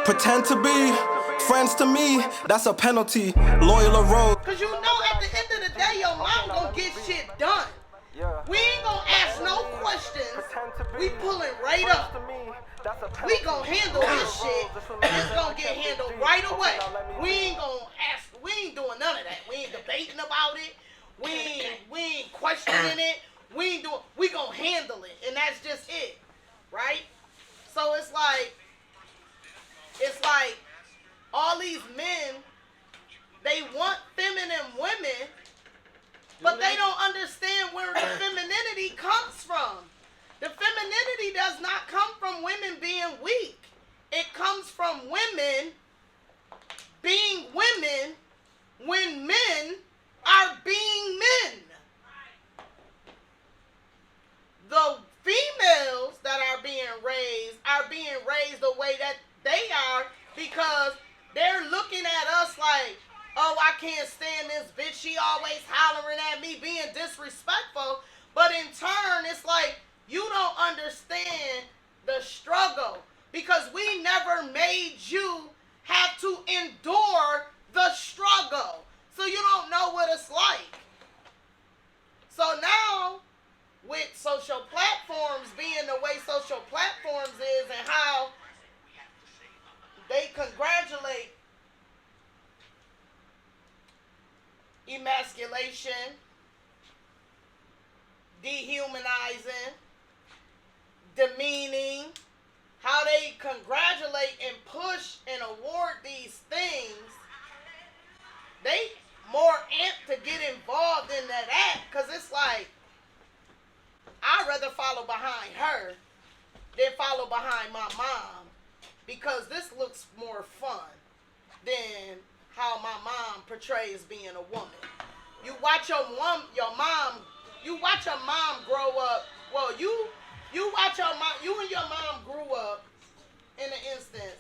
Pretend to be friends to me, that's a penalty. Loyal or road. Cause you know at the end of the day, your mom gonna get shit done. We ain't gonna ask no questions. We pulling right up. We gonna handle this shit, and it's gonna get handled right away. We ain't gonna ask. We ain't doing none of that. We ain't debating about it. We ain't questioning it. We gonna handle it, and that's just it, right? So it's like all these men, they want feminine women, but they don't understand where the femininity comes from. The femininity does not come from women being weak. It comes from women being women when men are being men. The females that are being raised the way that they are because they're looking at us like, oh, I can't stand this bitch. She always hollering at me, being disrespectful. But in turn, it's like, you don't understand the struggle because we never made you have to endure the struggle. So you don't know what it's like. So now, with social platforms being the way social platforms is and how they congratulate emasculation, dehumanizing, demeaning, how they congratulate and push and award these things, they more amped to get involved in that act because it's like, I'd rather follow behind her than follow behind my mom because this looks more fun than how my mom portrays being a woman. You watch your mom grow up. Well, you watch your mom. You and your mom grew up in an instance,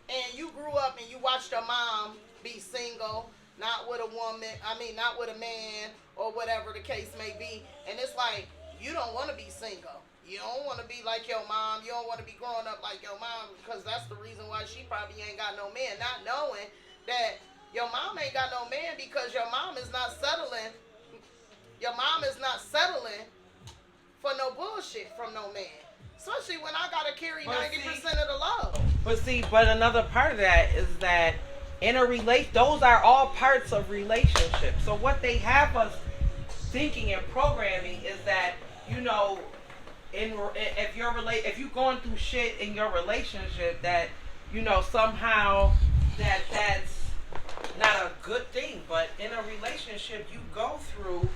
and you grew up and you watched your mom be single, not with a woman. Not with a man or whatever the case may be. And it's like you don't want to be single. You don't want to be like your mom. You don't want to be growing up like your mom because that's the reason why she probably ain't got no man. Not knowing that your mom ain't got no man because your mom is not settling. Your mom is not settling for no bullshit from no man. Especially when I gotta carry 90% of the love. But another part of that is that in a those are all parts of relationships. So what they have us thinking and programming is that, you know, if you're going through shit in your relationship, that, you know, somehow that's not a good thing. But in a relationship, you go through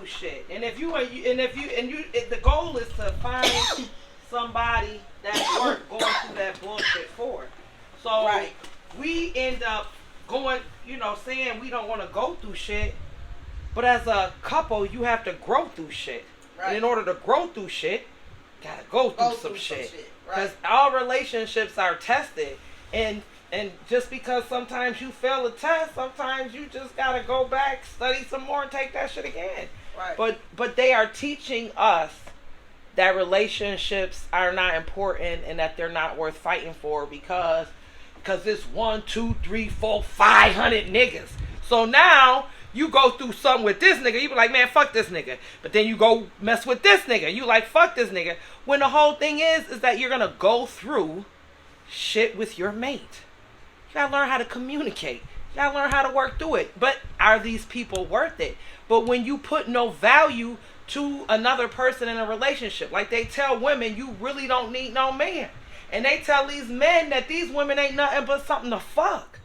shit, and the goal is to find somebody that's worth going through that bullshit for. So right. We end up going, you know, saying we don't want to go through shit, but as a couple, you have to grow through shit. Right. And in order to grow through shit, gotta go through some shit. Because all relationships are tested, and just because sometimes you fail a test, sometimes you just gotta go back, study some more, and take that shit again. Right. But they are teaching us that relationships are not important and that they're not worth fighting for because it's 1, 2, 3, 4, 500 niggas. So now you go through something with this nigga, you be like, man, fuck this nigga. But then you go mess with this nigga, you like, fuck this nigga. When the whole thing is that you're gonna go through shit with your mate. You gotta learn how to communicate. You gotta learn how to work through it. But are these people worth it? But when you put no value to another person in a relationship, like they tell women, you really don't need no man. And they tell these men that these women ain't nothing but something to fuck.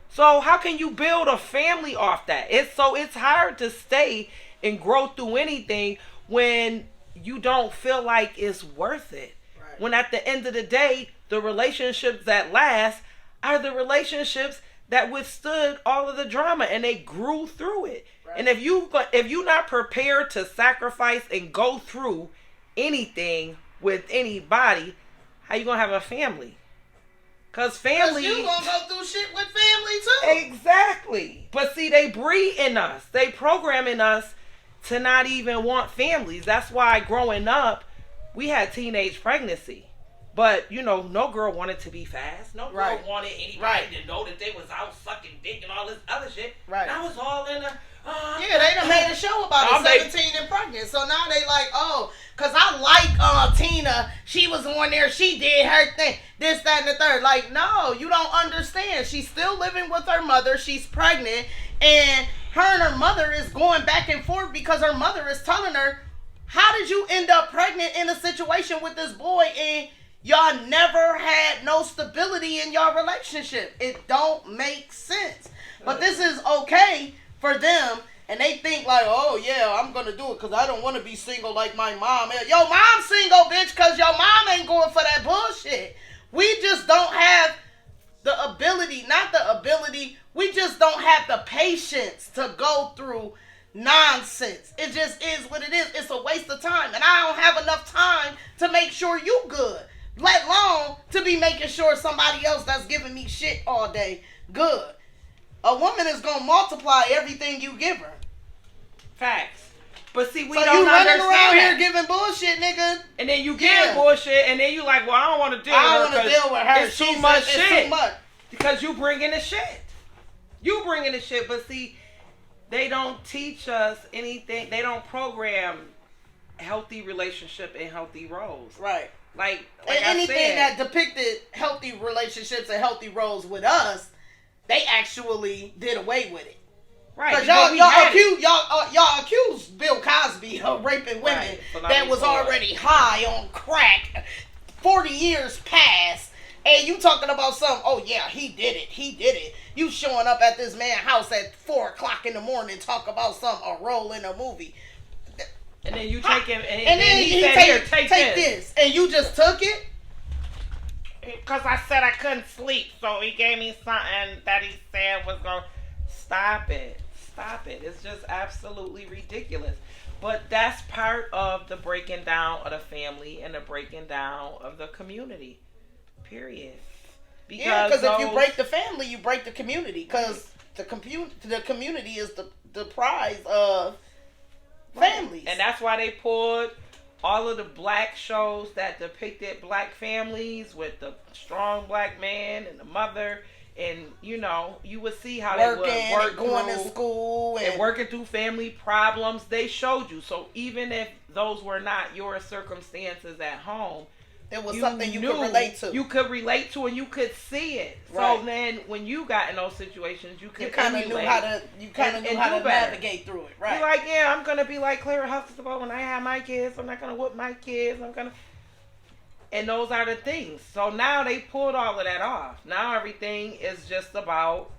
So how can you build a family off that? It's hard to stay and grow through anything when you don't feel like it's worth it. Right. When at the end of the day, the relationships that last are the relationships that withstood all of the drama and they grew through it. Right. And if you're not prepared to sacrifice and go through anything with anybody, how you gonna have a family? Cause family, you gonna go through shit with family too. Exactly. But see, they breed in us. They program in us to not even want families. That's why growing up, we had teenage pregnancy. But, no girl wanted to be fast. No girl wanted anybody to know that they was out sucking dick and all this other shit. Right. That was all in a... yeah, they done made a show about it, 17 and pregnant. So now they like, because I like Tina. She was on there. She did her thing. This, that, and the third. Like, no, you don't understand. She's still living with her mother. She's pregnant. And her mother is going back and forth because her mother is telling her, how did you end up pregnant in a situation with this boy and y'all never had no stability in your relationship? It don't make sense. But this is okay for them, and they think like, oh yeah, I'm gonna do it because I don't want to be single like my mom. Yo, mom's single, bitch, because your mom ain't going for that bullshit. We just don't have the ability, we just don't have the patience to go through nonsense. It just is what it is. It's a waste of time, and I don't have enough time to make sure you good, let alone to be making sure somebody else that's giving me shit all day good. A woman is gonna multiply everything you give her. Facts. But see, we so don't you running understand around that. here giving bullshit, nigga. And then you give bullshit, and then you like, well, I don't want to deal with her. It's too much shit. It's too much. Because you bring in the shit. But see, they don't teach us anything. They don't program healthy relationship and healthy roles. Right. Like anything that depicted healthy relationships and healthy roles with us, they actually did away with it. Right. Because y'all accused Bill Cosby of raping women that was already high on crack, 40 years past, and you talking about something, oh yeah, he did it. You showing up at this man's house at 4 o'clock in the morning talk about a role in a movie. And then you take him, and then he said, here, take this. And you just took it? Because I said I couldn't sleep, so he gave me something that he said was going to... Stop it. It's just absolutely ridiculous. But that's part of the breaking down of the family and the breaking down of the community. Period. Because if you break the family, you break the community. Because the community is the prize of families. And that's why they pulled all of the black shows that depicted black families with the strong black man and the mother, and you would see how they would work going to school and working through family problems. They showed you. So even if those were not your circumstances at home, it was something you could relate to. You could relate to, and you could see it. Right. So then, when you got in those situations, you kind of knew how to navigate through it. Right. You're like, yeah, I'm gonna be like Clara Huxtable when I have my kids. I'm not gonna whoop my kids. And those are the things. So now they pulled all of that off. Now everything is just about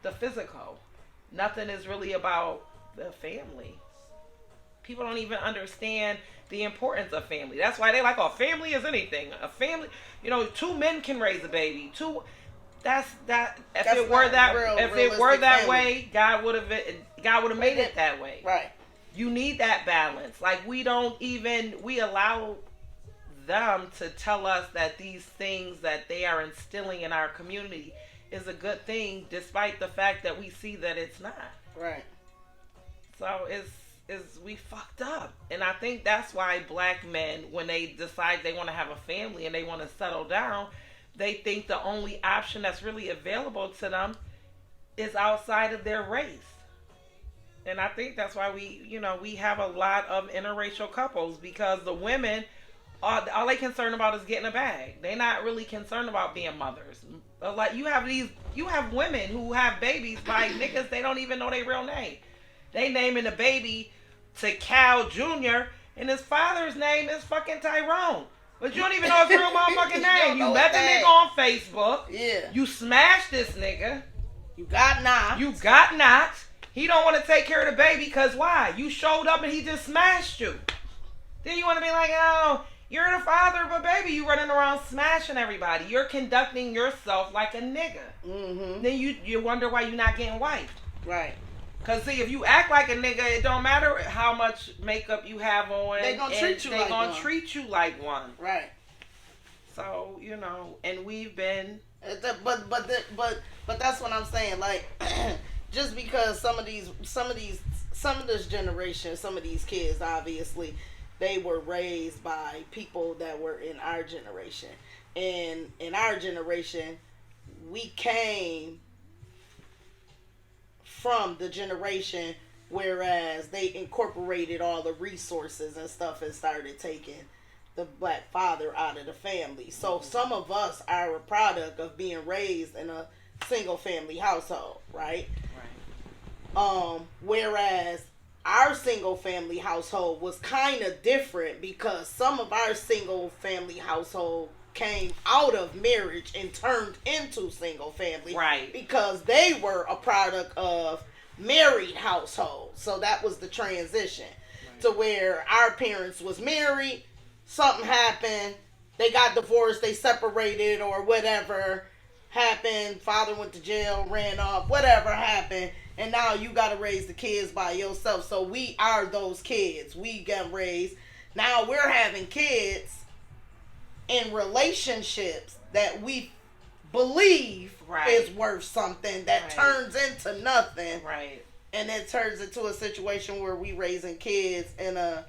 the physical. Nothing is really about the family. People don't even understand the importance of family. That's why they like, oh, family is anything. A family, 2 men can raise a baby. If it were that way, God would have made it that way. Right. You need that balance. Like we allow them to tell us that these things that they are instilling in our community is a good thing, despite the fact that we see that it's not. Right. So we fucked up. And I think that's why black men, when they decide they want to have a family and they want to settle down, they think the only option that's really available to them is outside of their race. And I think that's why we have a lot of interracial couples, because the women, all they concerned about is getting a bag. They're not really concerned about being mothers. Like you have women who have babies by niggas they don't even know their real name. They naming the baby to Cal Jr. and his father's name is fucking Tyrone. But you don't even know his real motherfucking name. You met the nigga on Facebook. Yeah. You smashed this nigga. You got knocked. He don't want to take care of the baby because why? You showed up and he just smashed you. Then you want to be like, oh, you're the father of a baby. You running around smashing everybody. You're conducting yourself like a nigga. Mm-hmm. Then you wonder why you're not getting wiped. Right. Because, see, if you act like a nigga, it don't matter how much makeup you have on. They gonna treat you like one. Right. So, and we've been... But that's what I'm saying. Like, just because some of this generation, some of these kids, obviously, they were raised by people that were in our generation. And in our generation, we came from the generation whereas they incorporated all the resources and stuff and started taking the black father out of the family. So some of us are a product of being raised in a single family household, right? Whereas our single family household was kind of different because some of our single family household came out of marriage and turned into single family, right? Because they were a product of married households. So that was the transition, right, to where our parents was married, something happened, they got divorced, they separated or whatever happened, father went to jail, ran off, whatever happened, and now you got to raise the kids by yourself. So we are those kids. We got raised. Now we're having kids in relationships that we believe, right, is worth something that, right, turns into nothing, right, and it turns into a situation where we raising kids in a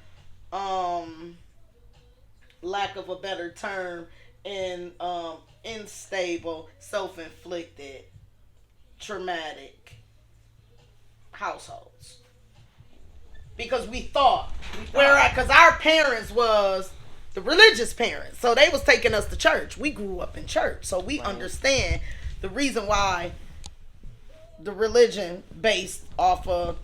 lack of a better term, in unstable, self-inflicted, traumatic households. Because we thought. Whereas, because our parents was the religious parents, so they was taking us to church. We grew up in church, so we, right, understand the reason why the religion based off of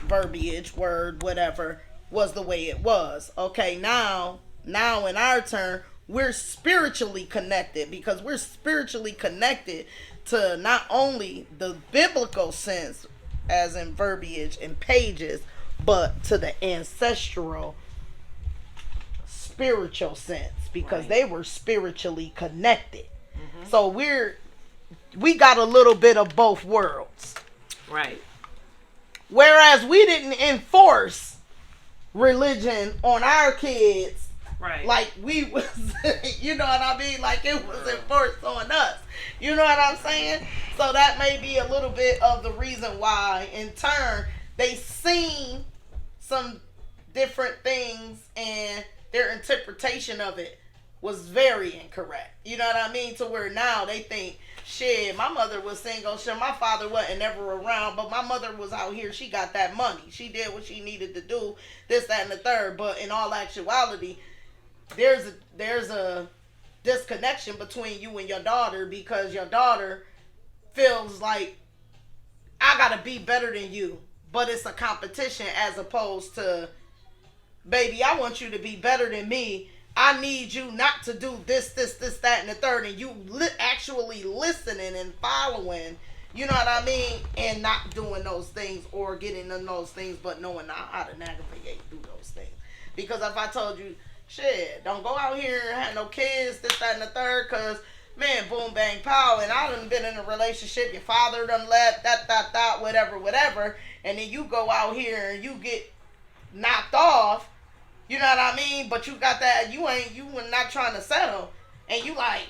verbiage, word, whatever, was the way it was. Okay, now in our turn, we're spiritually connected, because we're spiritually connected to not only the biblical sense, as in verbiage and pages, but to the ancestral spiritual sense, because, right, they were spiritually connected. Mm-hmm. So we got a little bit of both worlds. Right. Whereas we didn't enforce religion on our kids, right, like we was, you know what I mean? Like it was enforced on us. You know what I'm saying? So that may be a little bit of the reason why, in turn, they seen some different things and their interpretation of it was very incorrect. You know what I mean? To where now they think, shit, my mother was single, shit, my father wasn't ever around, but my mother was out here, she got that money. She did what she needed to do, this, that, and the third. But in all actuality, there's a disconnection between you and your daughter, because your daughter feels like, I gotta be better than you. But it's a competition, as opposed to, baby, I want you to be better than me. I need you not to do this, that, and the third. And you actually listening and following, you know what I mean? And not doing those things or getting in those things, but knowing how to navigate through those things. Because if I told you, shit, don't go out here and have no kids, this, that, and the third, because, man, boom, bang, pow, and I done been in a relationship, your father done left, that, whatever, and then you go out here and you get knocked off, you know what I mean? But you got that, you were not trying to settle, and you like,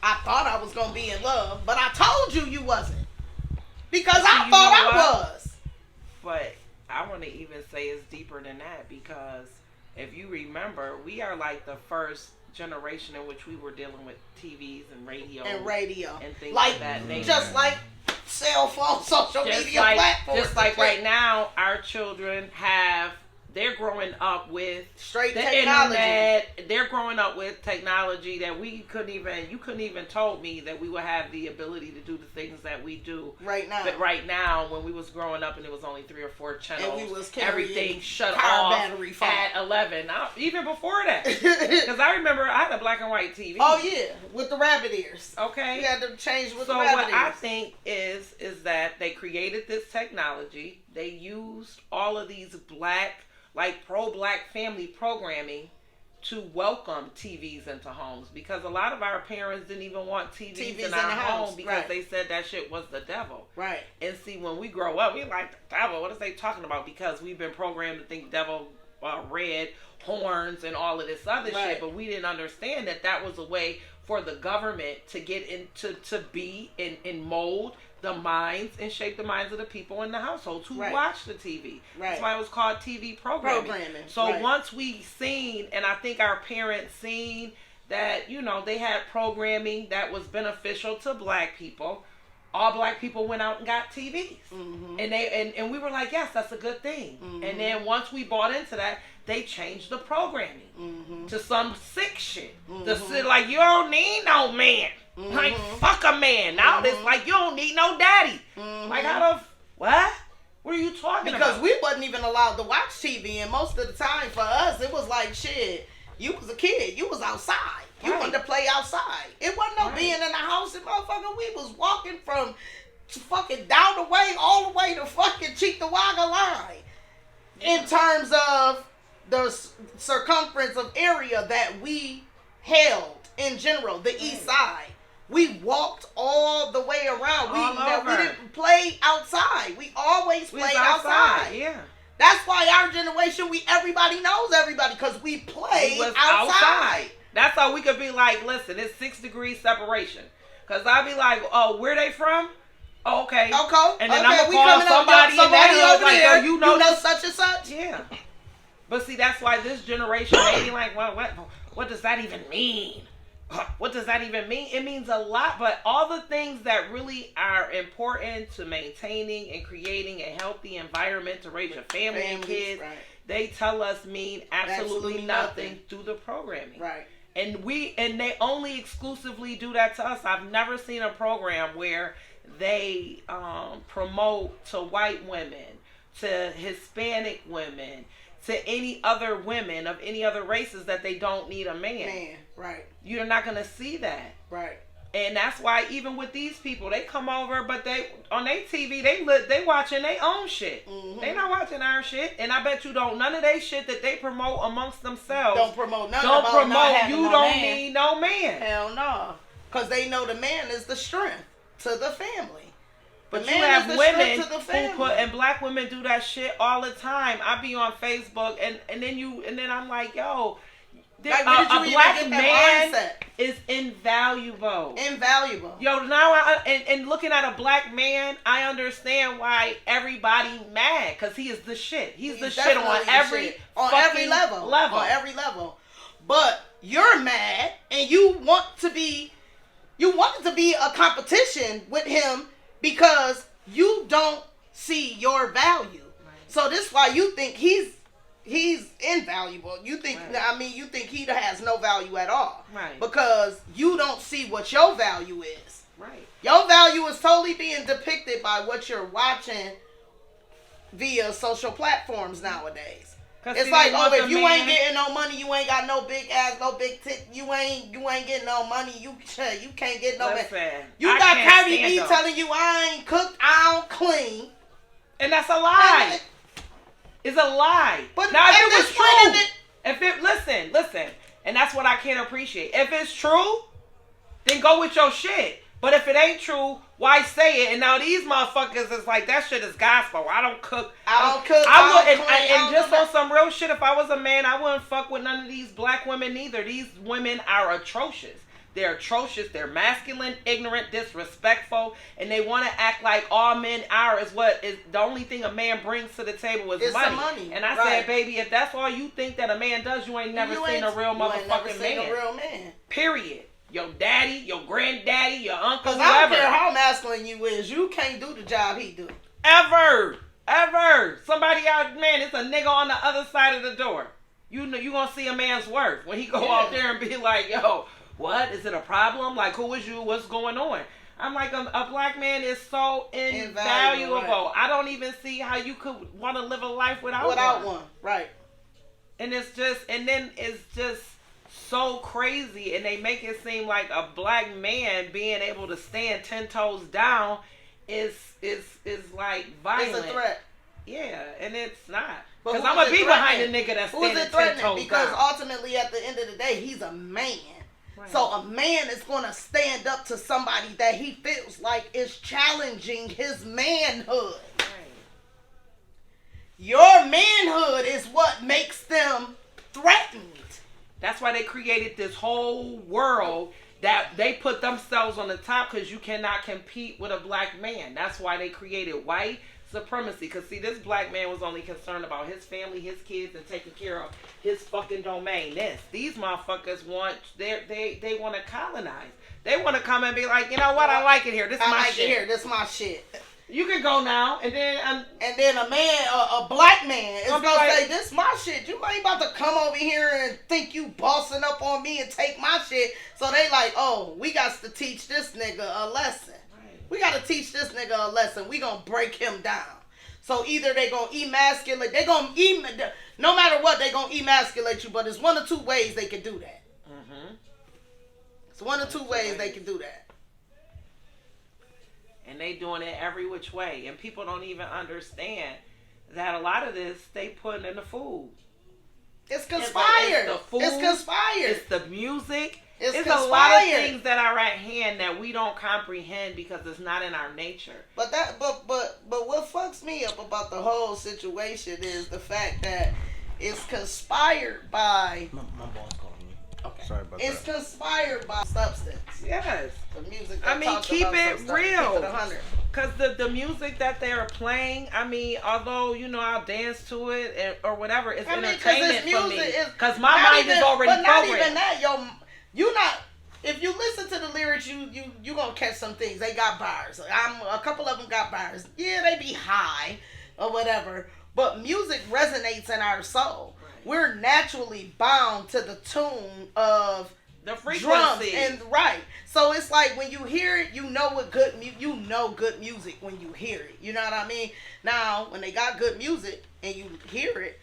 I thought I was going to be in love, but I told you wasn't, because I thought I was. But I want to even say it's deeper than that, because if you remember, we are like the first generation in which we were dealing with TVs and radio and things like that nature. Just like cell phone, social media platforms. Just like right now, our children they're growing up with straight the technology. Internet. They're growing up with technology that you couldn't even told me that we would have the ability to do the things that we do right now. But right now, when we was growing up and it was only 3 or 4 channels, and we was everything shut off battery phone at 11. Even before that, because I remember I had a black and white TV. Oh yeah, with the rabbit ears. Okay, we had to change with the so rabbit ears. So what I think is that they created this technology. They used all of these pro-black family programming to welcome TVs into homes, because a lot of our parents didn't even want TVs in our home because, right, they said that shit was the devil. Right. And see, when we grow up, we like, the devil, what is they talking about? Because we've been programmed to think devil, red, horns, and all of this other shit, but we didn't understand that was a way for the government to get into, to be in mold the minds and shape the minds of the people in the households who watch the TV. Right. That's why it was called TV programming. So once we seen, and I think our parents seen that, you know, they had programming that was beneficial to black people, all black people went out and got TVs. Mm-hmm. And we were like, yes, that's a good thing. Mm-hmm. And then once we bought into that, they changed the programming to some sick shit. Like, you don't need no man. Like, fuck a man. Now it's like, you don't need no daddy. Like, what? What are you talking about? Because we wasn't even allowed to watch TV, and most of the time for us, it was like, shit, you was a kid. You was outside. You wanted to play outside. It wasn't no being in the house, and motherfucker, we was walking from fucking down the way all the way to fucking Cheektowaga line. In terms of the circumference of area that we held in general, the east side. We walked all the way around. We didn't play outside. We always played outside. Yeah. That's why our generation, everybody knows everybody, because we played outside. That's how we could be like, listen, it's 6 degrees separation. Because I'd be like, oh, where they from? Oh, okay. And then I'm going to call somebody in that over there. Like, you know such and such? Yeah. But see, that's why this generation may be like, well, what does that even mean? What does that even mean? It means a lot, but all the things that really are important to maintaining and creating a healthy environment to raise your family and kids, they tell us mean absolutely nothing through the programming. Right. And they only exclusively do that to us. I've never seen a program where they promote to white women, to Hispanic women, to any other women of any other races that they don't need a man. Right. You're not going to see that. Right. And that's why even with these people, they come over, but they on their TV, they watching their own shit. Mm-hmm. They not watching our shit. And I bet you none of they shit that they promote amongst themselves. Don't promote none about not you no don't man. need no man. Hell no. Because they know the man is the strength to the family. But you have women who and black women do that shit all the time. I be on Facebook and then I'm like, yo, a black man is invaluable. Yo, now and looking at a black man, I understand why everybody mad, because he is the shit. He's the shit on every level. On every level. But you're mad and you want it to be a competition with him because you don't see your value. Right. So this is why you think he's invaluable. You think you think he has no value at all. Right. Because you don't see what your value is. Right. Your value is totally being depicted by what you're watching via social platforms nowadays. It's like, if you ain't getting no money, you ain't got no big ass, no big tit, you ain't getting no money, you can't get no money. You got Cardi B telling you, I ain't cooked, I don't clean. And that's a lie. It's a lie. But now, if it was true, listen, and that's what I can't appreciate. If it's true, then go with your shit. But if it ain't true, why say it? And now these motherfuckers is like, that shit is gospel. I don't cook. And just on some real shit, if I was a man, I wouldn't fuck with none of these black women either. These women are atrocious. They're atrocious. They're masculine, ignorant, disrespectful, and they want to act like all men are is what is the only thing a man brings to the table is money. And I said, baby, if that's all you think that a man does, you ain't never seen a real motherfucking man. Period. Your daddy, your granddaddy, your uncle, whoever. I don't care how masculine you is, you can't do the job he do. Ever. Somebody out, man, it's a nigga on the other side of the door. You know, you gonna see a man's worth when he go out there and be like, yo, what? Is it a problem? Like, who is you? What's going on? I'm like, a black man is so invaluable. Right. I don't even see how you could want to live a life without one. Right. And it's just so crazy, and they make it seem like a black man being able to stand 10 toes down is like violent. It's a threat. Yeah, and it's not. Because I'm gonna be behind a nigga that's standing 10 toes down. Because ultimately, at the end of the day, he's a man. Right. So a man is gonna stand up to somebody that he feels like is challenging his manhood. Right. Your manhood is what makes them threatened. That's why they created this whole world that they put themselves on the top because you cannot compete with a black man. That's why they created white supremacy. Because see, this black man was only concerned about his family, his kids, and taking care of his fucking domain. These motherfuckers want they want to colonize. They want to come and be like, you know what? I like it here. This is my shit. This is my shit. You can go now, and then a man, a black man, is gonna like, say, "This my shit. You ain't about to come over here and think you bossing up on me and take my shit." So they like, "Oh, we got to teach this nigga a lesson. Right. We got to teach this nigga a lesson. We gonna break him down." So either they gonna emasculate, no matter what, they gonna emasculate you. But it's one or two ways they can do that. Mm-hmm. It's one or two ways they can do that. And they doing it every which way. And people don't even understand that a lot of this they put in the food. It's conspired. It's the food. It's conspired. It's the music. It's a lot of things that are at hand that we don't comprehend because it's not in our nature. But what fucks me up about the whole situation is the fact that it's conspired by my boss calling me. Okay. Sorry about it's that. Conspired by substance. Yes. The music. I mean, keep it real. Keep it 100. Because the music that they are playing, I mean, although, you know, I'll dance to it or whatever, it's entertainment for me. Because my mind is already programmed. But not even that, you not. If you listen to the lyrics, you gonna catch some things. They got bars. A couple of them got bars. Yeah, they be high or whatever. But music resonates in our soul. Right. We're naturally bound to the tune of the frequency. Drums and right. So it's like when you hear it, you know what good good music when you hear it. You know what I mean? Now, when they got good music and you hear it,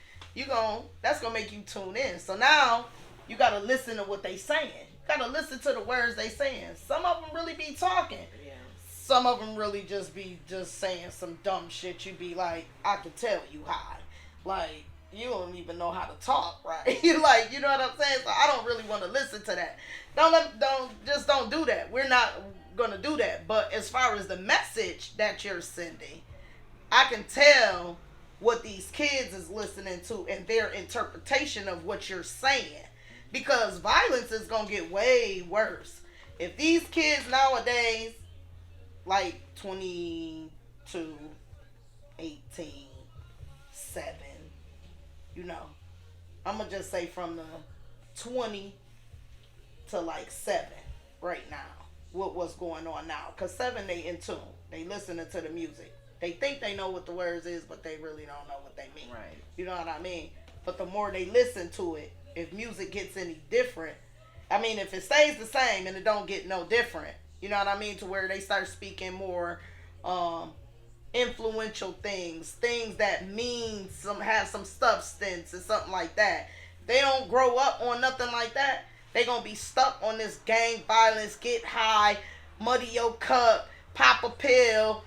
that's gonna make you tune in. So now you gotta listen to what they saying. You gotta listen to the words they saying. Some of them really be talking. Yeah. Some of them really just be saying some dumb shit. You be like, I can tell you high. Like, you don't even know how to talk, right? You know what I'm saying? So I don't really want to listen to that. Don't do that. We're not gonna do that. But as far as the message that you're sending, I can tell what these kids is listening to and their interpretation of what you're saying. Because violence is gonna get way worse. If these kids nowadays, like 22, 18, 7, I'm going to just say from the 20 to like 7 right now, what's going on now. Because 7, they in tune. They listening to the music. They think they know what the words is, but they really don't know what they mean. Right. You know what I mean? But the more they listen to it, if music gets any different, I mean, if it stays the same and it don't get no different, you know what I mean? To where they start speaking more influential things that have some substance and something like that. They don't grow up on nothing like that. They gonna be stuck on this gang violence, get high, muddy your cup, pop a pill,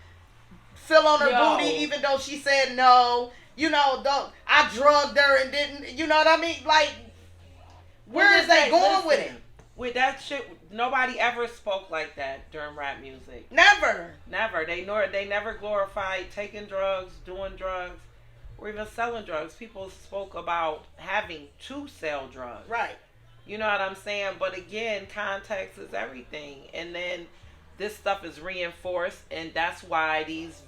fill on her booty even though she said no. I drugged her and didn't, you know what I mean? Like, where is they going with it? With that shit, nobody ever spoke like that during rap music. Never. They never glorified taking drugs, doing drugs, or even selling drugs. People spoke about having to sell drugs. Right. You know what I'm saying? But again, context is everything. And then this stuff is reinforced, and that's why these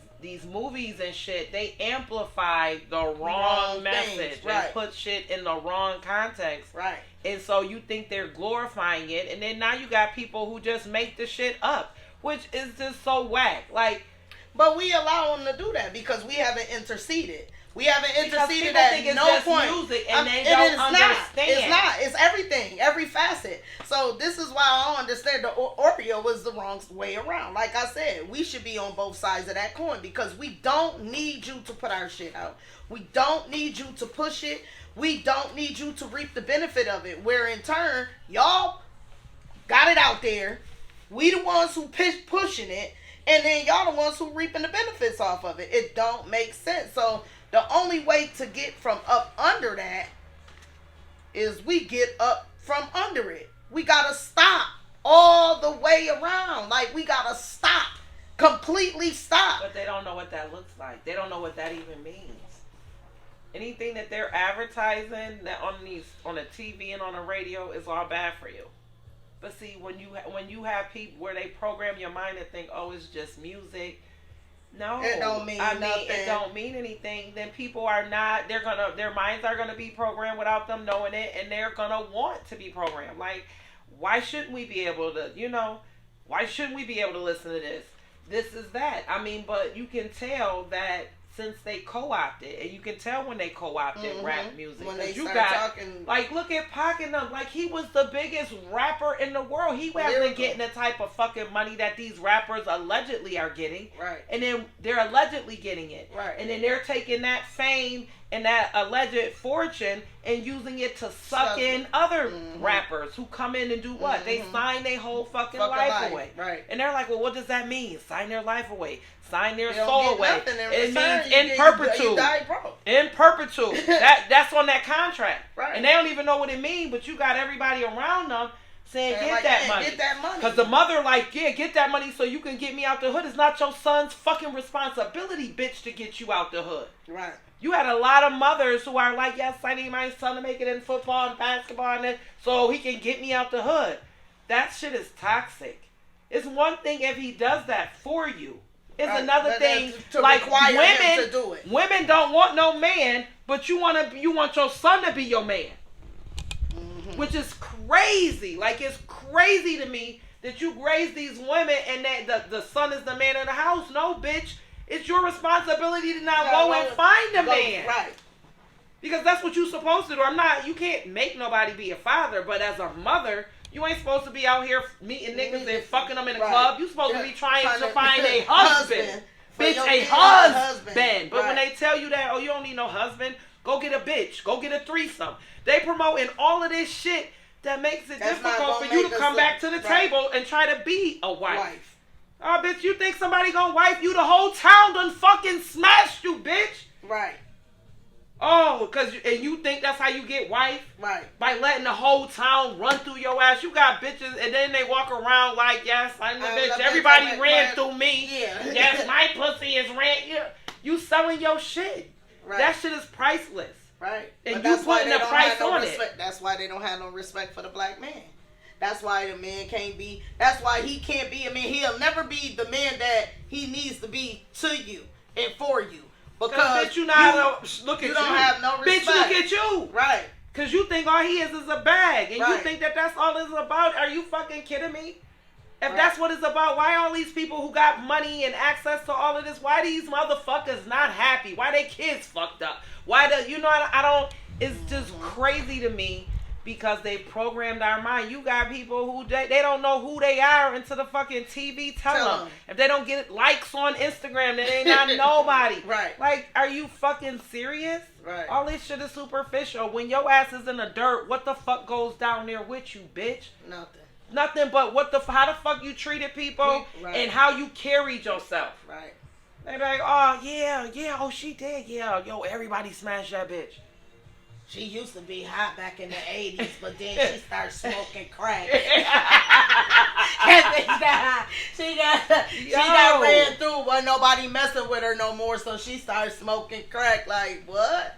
movies and shit, they amplify the wrong message and put shit in the wrong context. Right. And so you think they're glorifying it, and then now you got people who just make the shit up, which is just so whack. Like, but we allow them to do that because we haven't interceded. We haven't interceded at no point. Music and they don't understand. It's not. It's everything, every facet. So this is why I don't understand. The Oreo was the wrong way around. Like I said, we should be on both sides of that coin because we don't need you to put our shit out. We don't need you to push it. We don't need you to reap the benefit of it. Where in turn, y'all got it out there. We the ones who pushing it, and then y'all the ones who reaping the benefits off of it. It don't make sense. So the only way to get from up under that is we get up from under it. We gotta stop all the way around. Like, we gotta stop. Completely stop. But they don't know what that looks like. They don't know what that even means. Anything that they're advertising that on the TV and on the radio is all bad for you. But see, when you have people where they program your mind to think, oh, it's just music. No, it don't mean nothing. It don't mean anything. Then people are not. Their minds are gonna be programmed without them knowing it, and they're gonna want to be programmed. Like, why shouldn't we be able to? Why shouldn't we be able to listen to this? This is that. I mean, but you can tell that since they co-opted, and you can tell when they co-opted rap music. When they start talking, like, look at Pac and them. Like, he was the biggest rapper in the world. He wasn't getting the type of fucking money that these rappers allegedly are getting. Right. And then they're allegedly getting it. Right. And then they're taking that fame and that alleged fortune and using it to suck in other rappers who come in and do what? They sign their whole fucking life away. Right. And they're like, well, what does that mean? Sign their life away. Sign their soul away. It means in perpetuity. You die broke. In perpetuity. That's on that contract. Right. And they don't even know what it means, but you got everybody around them saying, get that money. Get that money. Because the mother like, yeah, get that money so you can get me out the hood. It's not your son's fucking responsibility, bitch, to get you out the hood. Right. You had a lot of mothers who are like, yes, I need my son to make it in football and basketball and so he can get me out the hood. That shit is toxic. It's one thing if he does that for you. It's another thing to like him to do it. Women don't want no man, but you want your son to be your man. Which is crazy. Like, it's crazy to me that you raise these women and that the son is the man of the house. No, bitch. It's your responsibility to now go and find a man. Right. Because that's what you're supposed to do. You can't make nobody be a father, but as a mother, you ain't supposed to be out here meeting niggas and fucking them in the club. You're supposed to be trying to find a husband. Bitch, a husband. But when they tell you that, oh, you don't need no husband, go get a bitch. Go get a threesome. They promoting all of this shit that makes it difficult for you to come back to the table and try to be a wife. Oh, bitch, you think somebody gonna wife you? The whole town done fucking smashed you, bitch. Right. Oh, and you think that's how you get wife? Right. By letting the whole town run through your ass. You got bitches, and then they walk around like, yes, I'm the bitch. Everybody ran through me. Yeah. Yes, my pussy is ran. You selling your shit. Right. That shit is priceless. Right. And you putting a price on it. That's why they don't have no respect for the black man. That's why the man can't be. That's why he can't be a man. He'll never be the man that he needs to be to you and for you. Because bitch, you don't have no respect. Bitch, look at you. Right. Because you think all he is a bag. And you think that's all it's about. Are you fucking kidding me? If that's what it's about, why all these people who got money and access to all of this, why these motherfuckers not happy? Why they kids fucked up? It's just crazy to me. Because they programmed our mind. You got people who they don't know who they are until the fucking TV tell them. If they don't get likes on Instagram, then they not nobody. Right. Like, are you fucking serious? Right. All this shit is superficial. When your ass is in the dirt, what the fuck goes down there with you, bitch? Nothing but how the fuck you treated people and how you carried yourself. Right. They be like, oh, yeah, oh, she did, yeah. Yo, everybody smashed that bitch. She used to be hot back in the 80s, but then she started smoking crack. she got ran through. Wasn't nobody messing with her no more, so she started smoking crack. Like, what?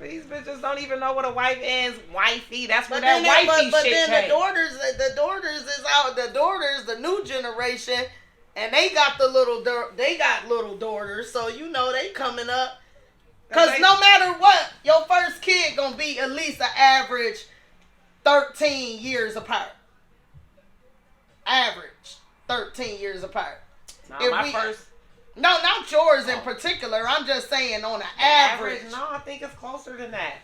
These bitches don't even know what a wife is. Wifey, that's where that wifey shit came. But then the daughters is out. The daughters, the new generation, and they got little daughters, so you know they coming up. Because no matter what, your first kid going to be at least an average 13 years apart. Average 13 years apart. First. No, not yours in particular. I'm just saying on an average. No, I think it's closer than that.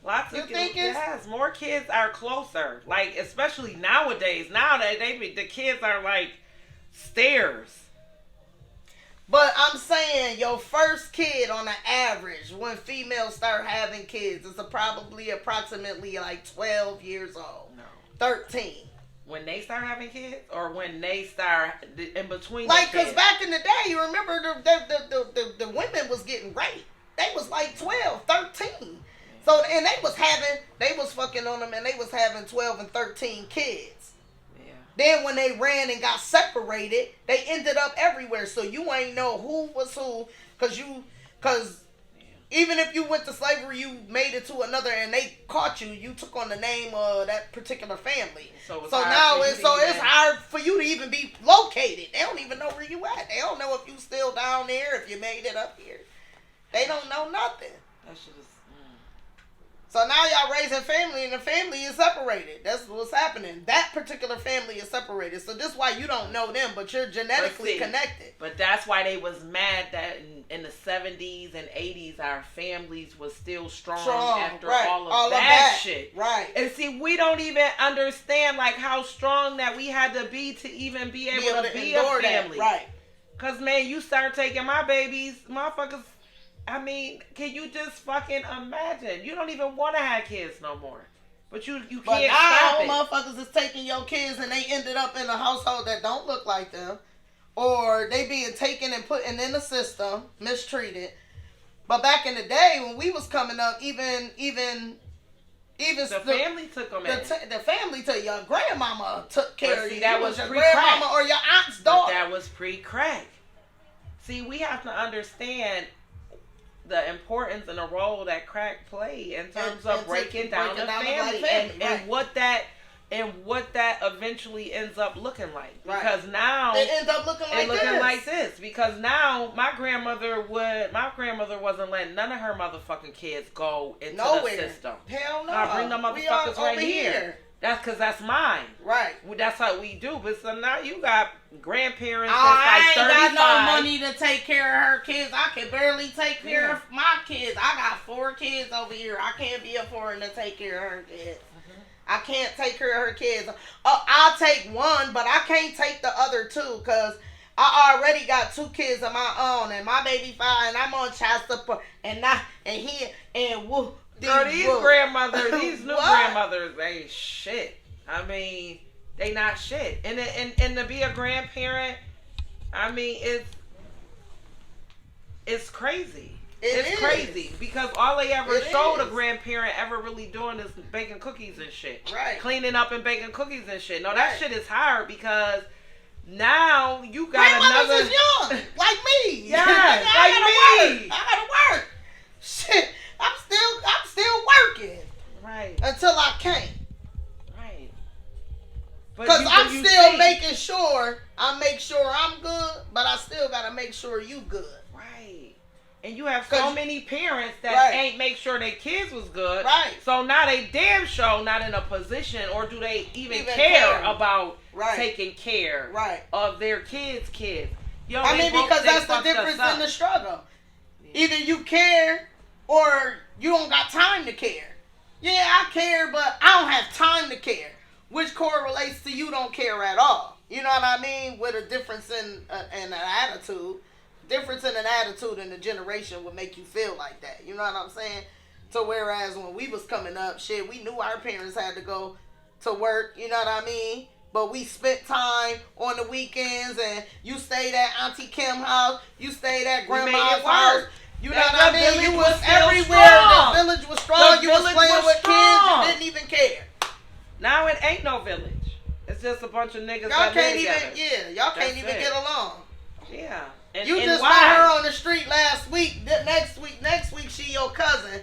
Lots of you think it's? Yes, more kids are closer. Like, especially nowadays. Now the kids are like stairs. But I'm saying your first kid on an average, when females start having kids, it's approximately like 12 years old. No. 13. When they start having kids, or when they start in between? Like, because back in the day, you remember the women was getting raped. They was like 12, 13. So, and they was fucking on them, and they was having 12 and 13 kids. Then when they ran and got separated, they ended up everywhere. So you ain't know who was who, cause even if you went to slavery, you made it to another, and they caught you. You took on the name of that particular family. So now it's hard for you to even be located. They don't even know where you at. They don't know if you still down there, if you made it up here. They don't know nothing. That shit is. So now y'all raising family, and the family is separated. That's what's happening. That particular family is separated. So this is why you don't know them, but you're genetically connected. But that's why they was mad that in the 70s and 80s, our families was still strong after all of that shit. Right. And see, we don't even understand like how strong that we had to be to even be able to be a family. That. Right. Cause man, you start taking my babies, motherfuckers. I mean, can you just fucking imagine? You don't even want to have kids no more. But you can't stop it. But now motherfuckers is taking your kids and they ended up in a household that don't look like them. Or they being taken and put in the system, mistreated. But back in the day when we was coming up, even the family took them in. The family took your grandmama took care of you. That was your pre-crack. Grandmama or your aunt's daughter. But that was pre-crack. See, we have to understand the importance and the role that crack played in terms of breaking down the family and what that eventually ends up looking like. Because now it ends up looking like this. Because now my grandmother wasn't letting none of her motherfucking kids go into the system. Hell no. I bring them motherfuckers right here. That's because that's mine. Right. That's how we do. But so now you got grandparents that's like 35. I ain't got no money to take care of her kids. I can barely take care of my kids. I got 4 kids over here. I can't be affording to take care of her kids. Mm-hmm. I can't take care of her kids. I'll take one, but I can't take the other 2 because I already got 2 kids of my own, and my baby 5, and I'm on child support, Girl, these grandmothers, these new grandmothers ain't shit. I mean, they not shit. And to be a grandparent, I mean, it's crazy. It's crazy because all they ever showed a grandparent ever really doing is baking cookies and shit. Right. Cleaning up and baking cookies and shit. No, that shit is hard because now you got grandmothers is young, like me. Yeah, like me. I gotta work. Shit. I'm still working. Right. Until I can't. Right. Because I'm still making sure I'm good, but I still gotta make sure you good. Right. And you have so many parents that ain't make sure their kids was good. Right. So now they damn sure not in a position, or do they even care about taking care of their kids' kids. Yo, I mean, because that's the difference in the struggle. Yeah. Either you care or you don't got time to care. Yeah, I care, but I don't have time to care. Which correlates to you don't care at all. You know what I mean? With a difference in an attitude. Difference in an attitude in a generation would make you feel like that. You know what I'm saying? So whereas when we was coming up, shit, we knew our parents had to go to work. You know what I mean? But we spent time on the weekends, and you stayed at Auntie Kim's house. You stayed at Grandma's house. You know what I mean? You was everywhere. The village was strong. You was playing with kids. You didn't even care. Now it ain't no village. It's just a bunch of niggas y'all that can't live even, together. y'all can't even get along. Yeah. You just met her on the street last week. Next week she your cousin.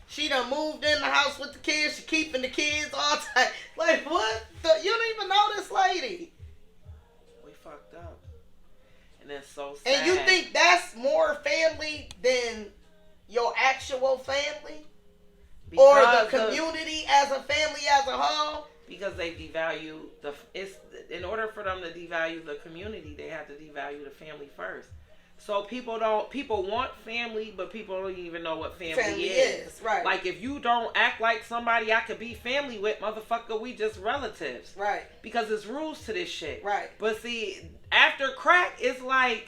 She done moved in the house with the kids. She keeping the kids all time. Like, what? You don't even know this lady. We fucked up. And it's so sad. And you think that's more family than your actual family? Or the community as a family as a whole? Because they devalue in order for them to devalue the community, they have to devalue the family first. So people want family, but people don't even know what family is. Right. Like, if you don't act like somebody I could be family with, motherfucker, we just relatives. Right. Because there's rules to this shit. Right. But see, after crack, it's like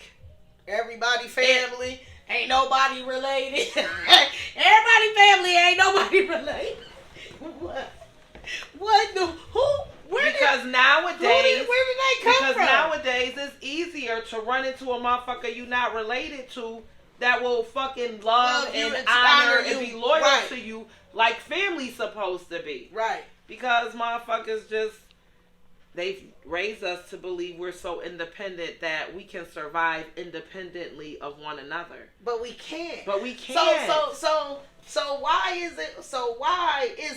everybody family, ain't nobody related. Everybody family, ain't nobody related. What the who? Because nowadays, where did they come from? Because nowadays it's easier to run into a motherfucker you not related to that will fucking love and honor and be loyal to you like family's supposed to be. Right. Because motherfuckers they've raised us to believe we're so independent that we can survive independently of one another. But we can't. So why is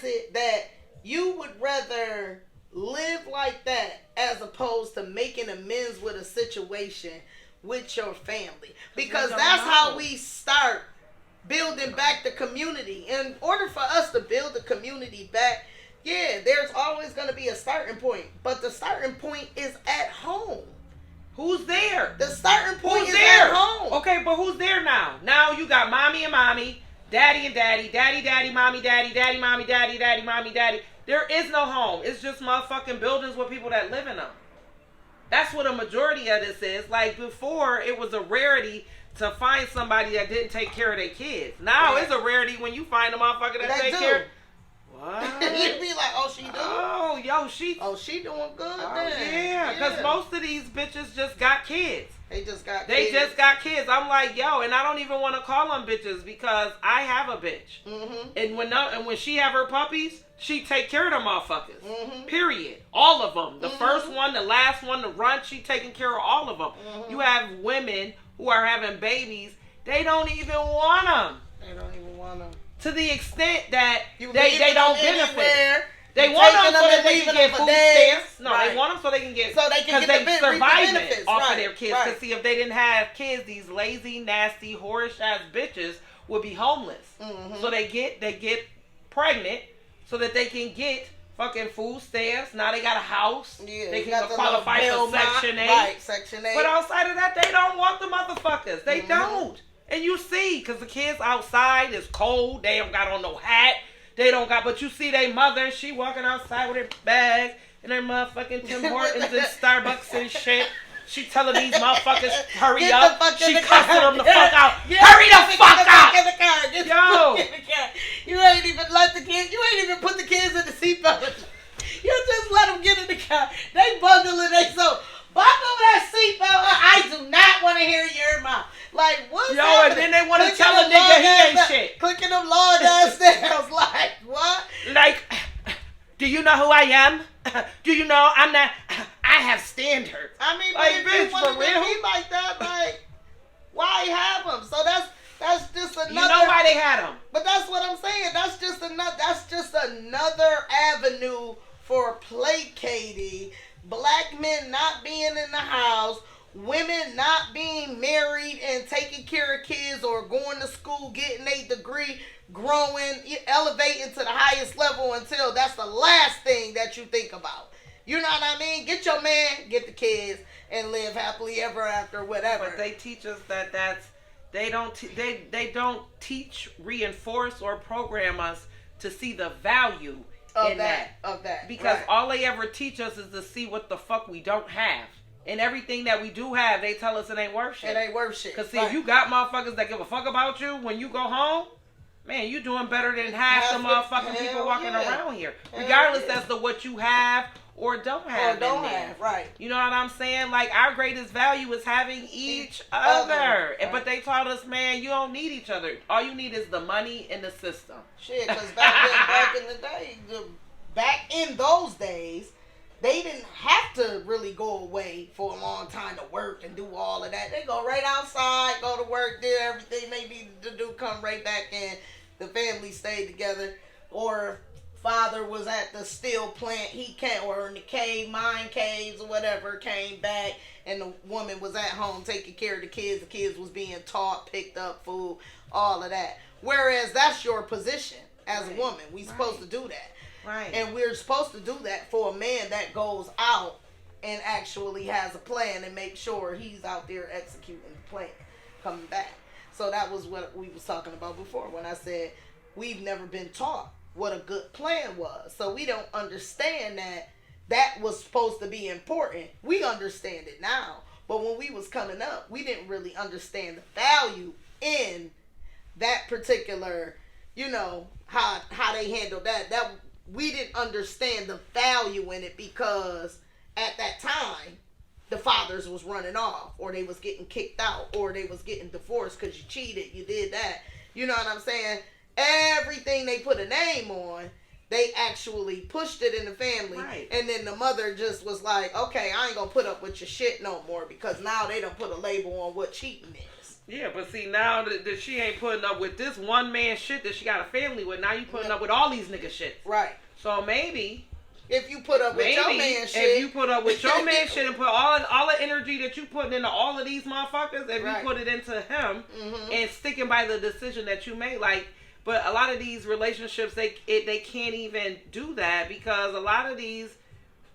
it that you would rather live like that as opposed to making amends with a situation with your family? Because that's how we start building back the community. In order for us to build the community back, yeah, there's always going to be a starting point. But the starting point is at home. Who's there? The starting point is there? At home. Okay, but who's there now? Now you got mommy and mommy, daddy and daddy, daddy, mommy, daddy, mommy, daddy, mommy, daddy. There is no home. It's just motherfucking buildings with people that live in them. That's what a majority of this is. Like before, it was a rarity to find somebody that didn't take care of their kids. Now it's a rarity when you find a motherfucker that take care. What? You'd be like, oh, she do? Oh, yo, she doing good yeah, because most of these bitches just got kids. They just got kids. I'm like, yo, and I don't even want to call them bitches because I have a bitch. Mm-hmm. And when she have her puppies, she take care of them motherfuckers. Mm-hmm. Period. All of them. The first one, the last one, the run, she taking care of all of them. Mm-hmm. You have women who are having babies. They don't even want them. They don't even want them. To the extent that they Anywhere, don't benefit. They want them so that they can get food stamps. No, they want them so they can get surviving off of their kids. Because see, if they didn't have kids, these lazy, nasty, whorish ass bitches would be homeless. Mm-hmm. So they get pregnant so that they can get fucking food stamps. Now they got a house. Yeah, they can qualify for Section 8. Right, Section 8. But outside of that, they don't want the motherfuckers. They don't. And you see, because the kids outside is cold. They don't got on no hat. But you see they mother, she walking outside with her bag and her motherfucking Tim Hortons and Starbucks and shit. She telling these motherfuckers, hurry up. She cussing them the fuck out. Hurry the fuck out. Get the car. Yo. Get the car. You ain't even let the kids, you ain't even put the kids in the seatbelt. You just let them get in the car. They bundling buckle that seatbelt. I do not want to hear your mouth. Like, what's happening? And then they want to tell a nigga he ain't shit. Clicking them long ass stairs. Like, what? Like, do you know who I am? Do you know I'm not? I have standards. I mean, like, if bitch, you want to for real? be like that, like, why have them? So that's just another. You know why they had them? But that's what I'm saying. That's just another avenue for placating black men not being in the house, women not being married and taking care of kids or going to school, getting a degree, growing, elevating to the highest level until that's the last thing that you think about. You know what I mean? Get your man, get the kids, and live happily ever after, whatever. But they teach us they don't teach, reinforce, or program us to see the value of in that. Because all they ever teach us is to see what the fuck we don't have. And everything that we do have, they tell us it ain't worth shit. It ain't worth shit. Because see, if you got motherfuckers that give a fuck about you when you go home, man, you doing better than half the motherfucking people walking around here. Regardless as to what you have or don't have. Right. You know what I'm saying? Like, our greatest value is having each other. Right. But they taught us, man, you don't need each other. All you need is the money and the system. Shit, because back in the day, back in those days, they didn't have to really go away for a long time to work and do all of that. They go right outside, go to work, do everything they needed to do, come right back in. The family stayed together. Or father was at the steel plant, he came, or in the cave, mine caves or whatever, came back, and the woman was at home taking care of the kids was being taught, picked up food, all of that. Whereas that's your position as a woman. We supposed to do that. Right. And we're supposed to do that for a man that goes out and actually has a plan and make sure he's out there executing the plan, coming back. So that was what we was talking about before when I said we've never been taught what a good plan was. So we don't understand that was supposed to be important. We understand it now. But when we was coming up, we didn't really understand the value in that particular, how they handled that. That we didn't understand the value in it because at that time the fathers was running off, or they was getting kicked out, or they was getting divorced because you cheated, you did that. You know what I'm saying? Everything they put a name on, they actually pushed it in the family. Right. And then the mother just was like, okay, I ain't gonna put up with your shit no more because now they don't put a label on what cheating is. Yeah, but see, now that she ain't putting up with this one man shit that she got a family with, now you putting up with all these nigga shit. Right. So maybe if you put up with your man shit. If you put up with your man shit and put all the energy that you putting into all of these motherfuckers, if you put it into him and sticking by the decision that you made, like. But a lot of these relationships, they can't even do that because a lot of these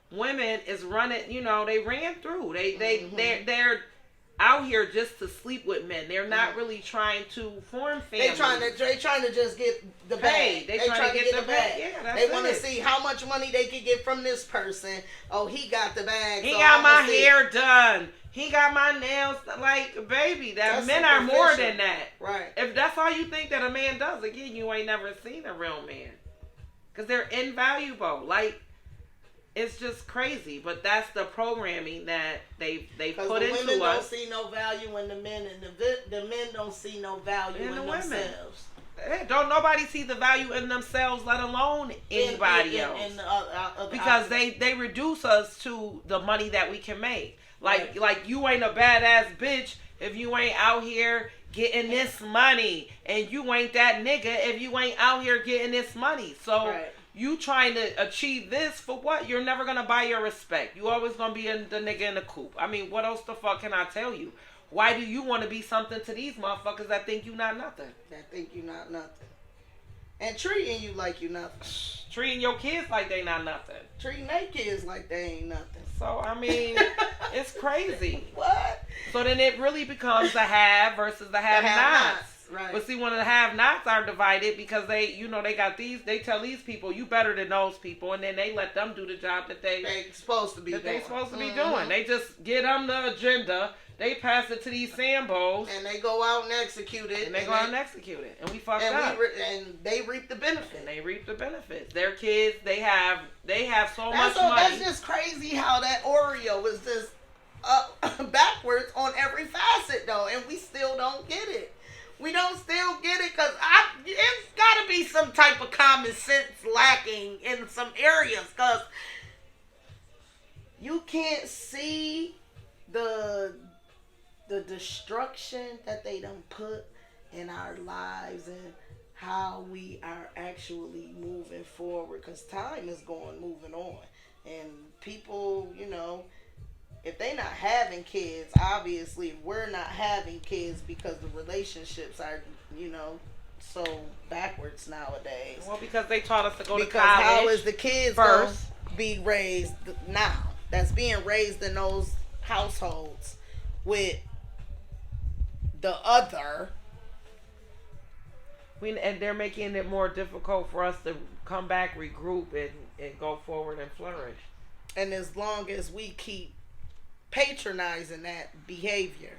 women is running. You know, they ran through. They're out here just to sleep with men. They're not really trying to form families. They trying to just get the bag. They trying to get the bag. Yeah, that's they want to see how much money they can get from this person. Oh, he got the bag. He got my hair done. He got my nails. Like, baby, that's men are more than that. Right. If that's all you think that a man does, again, you ain't never seen a real man. Because they're invaluable. Like, it's just crazy. But that's the programming that they put into us. The women don't see no value in the men, and the men don't see no value in themselves. Don't nobody see the value in themselves, let alone anybody else. Because they reduce us to the money that we can make. Like you ain't a badass bitch if you ain't out here getting this money, and you ain't that nigga if you ain't out here getting this money. So you trying to achieve this for what? You're never gonna buy your respect. You always gonna be the nigga in the coop. I mean, what else the fuck can I tell you? Why do you want to be something to these motherfuckers that think you not nothing? That think you not nothing. And treating you like you nothing. Treating your kids like they not nothing. Treating their kids like they ain't nothing. So, I mean, it's crazy. What? So then it really becomes the have versus the have-nots. Right. But see, when the have-nots are divided because they got these, they tell these people, you better than those people, and then they let them do the job that they supposed to be doing. They supposed to be doing. They just get them the agenda. They pass it to these Sambos. And they go out and execute it. And they go out and execute it. And we fucked up. And they reap the benefits. And they reap the benefits. Their kids, they have so much money. That's just crazy how that Oreo is just backwards on every facet, though. And we still don't get it. We don't still get it because it's got to be some type of common sense lacking in some areas because you can't see the destruction that they done put in our lives and how we are actually moving forward because time is moving on. And people, if they not having kids, obviously we're not having kids because the relationships are, so backwards nowadays. Well, because they taught us to go to college. Because how is the kids first be raised now? That's being raised in those households with the other. And they're making it more difficult for us to come back, regroup, and go forward and flourish. And as long as we keep patronizing that behavior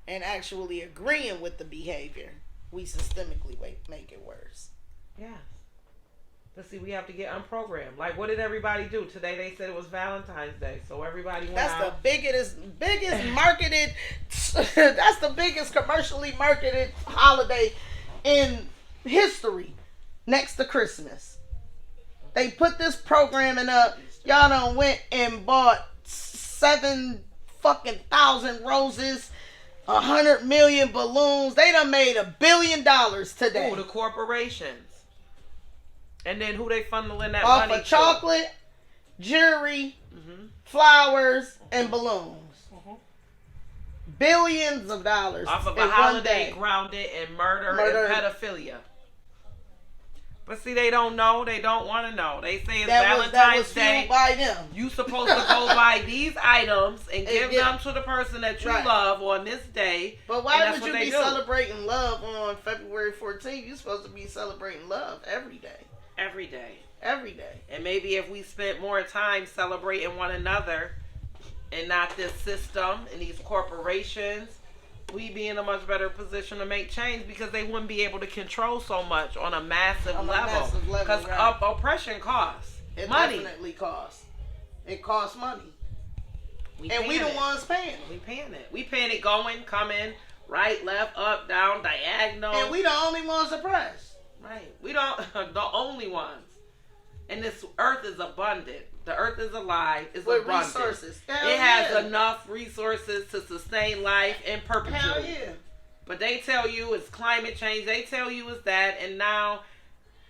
and actually agreeing with the behavior, we systemically make it worse. Yeah. But see, we have to get unprogrammed. Like, what did everybody do? Today they said it was Valentine's Day, so everybody went out. That's the biggest marketed, that's the biggest commercially marketed holiday in history, next to Christmas. They put this programming up. Y'all done went and bought 7,000 roses, 100 million balloons. They done made $1 billion today. Oh, the corporations. And then who they funneling that off money of chocolate, jewelry, flowers, and balloons. Billions of dollars off of a holiday grounded in murder and pedophilia. But see, they don't know. They don't want to know. They say it's Valentine's Day. By them. You supposed to go buy these items and give them to the person that you love on this day. But why would you be celebrating love on February 14th? You're supposed to be celebrating love every day. Every day. Every day. And maybe if we spent more time celebrating one another and not this system and these corporations, we'd be in a much better position to make change because they wouldn't be able to control so much on a massive level. Because oppression costs money. It definitely costs. It costs money. And we the ones paying it. We paying it. We paying it going, coming, right, left, up, down, diagonal. And we the only ones oppressed. Right. We don't, the only ones. And this earth is abundant. The earth is alive. It's with abundant. resources. It has enough resources to sustain life in perpetuity. Hell yeah. But they tell you it's climate change. They tell you it's that, and now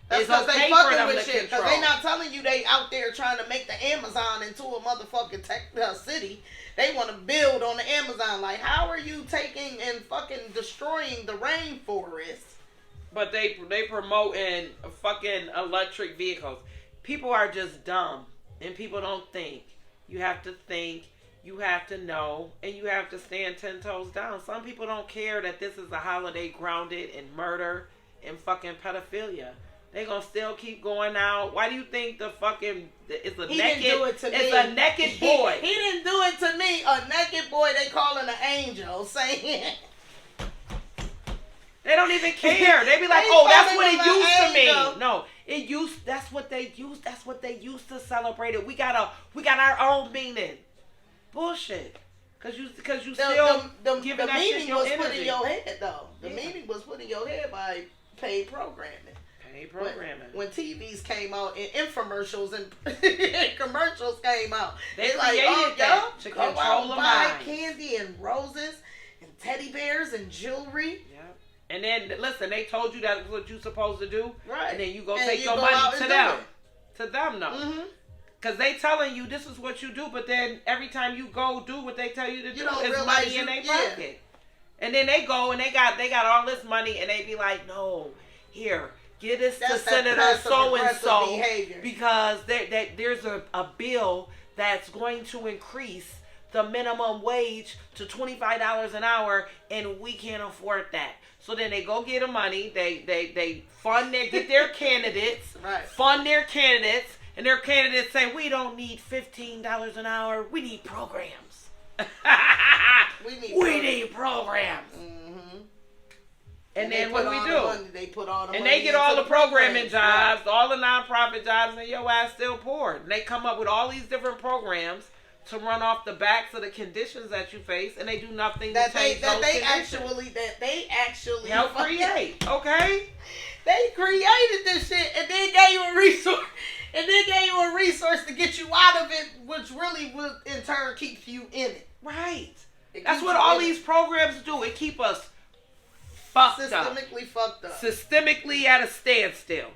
that's it's because okay they for fucking them with to shit. Because control. they not telling you they out there trying to make the Amazon into a motherfucking city. They want to build on the Amazon. Like, how are you taking and fucking destroying the rainforest? But they promoting fucking electric vehicles. People are just dumb, and people don't think. You have to think. You have to know, and you have to stand 10 toes down. Some people don't care that this is a holiday grounded in murder and fucking pedophilia. They gonna still keep going out. Why do you think the fucking it's a He naked? didn't do it to me. It's a naked boy. He didn't do it to me. A naked boy. They calling an angel, saying. They don't even care. They be like, They "Oh, that's calling what him it used an to me." angel. No, it used. That's what they used. That's what they used to celebrate it. We got our own meaning. Bullshit. Cause you still giving the that shit meaning your was put energy. in your head though. The Yeah. meaning was put in your head by paid programming. Paid programming. When TVs came out and infomercials and commercials came out, They like, created oh, that y'all to go control out the and buy mind. candy and roses and teddy bears and jewelry. Yeah. And then listen, they told you that's what you're supposed to do. Right. And then you go And take you your go money out to and them. do To them, no. Mm-hmm. Cause they telling you this is what you do, but then every time you go do what they tell you to do, don't it's realize money in their yeah. pocket. And then they go and they got all this money and they be like, no, here, give this That's to that Senator passive so and aggressive so behavior. because there's a bill that's going to increase the minimum wage to $25 an hour, and we can't afford that. So then they go get the money. They fund get their candidates, Right. fund their candidates. And their candidates say, we don't need $15 an hour. We need programs. We need programs. Mm-hmm. And then what do we do? They put all the And money they get all into the programming programs, jobs, all the nonprofit jobs, and your ass still poor. And they come up with all these different programs to run off the backs of the conditions that you face, and they do nothing to change those conditions. They actually Help create, okay? They created this shit and then gave you a resource. And then gave you a resource to get you out of it, which really will in turn keep you in it. Right. It That's keeps what you all in these it. programs do. It keep us fucked up. Systemically fucked up. Systemically at a standstill.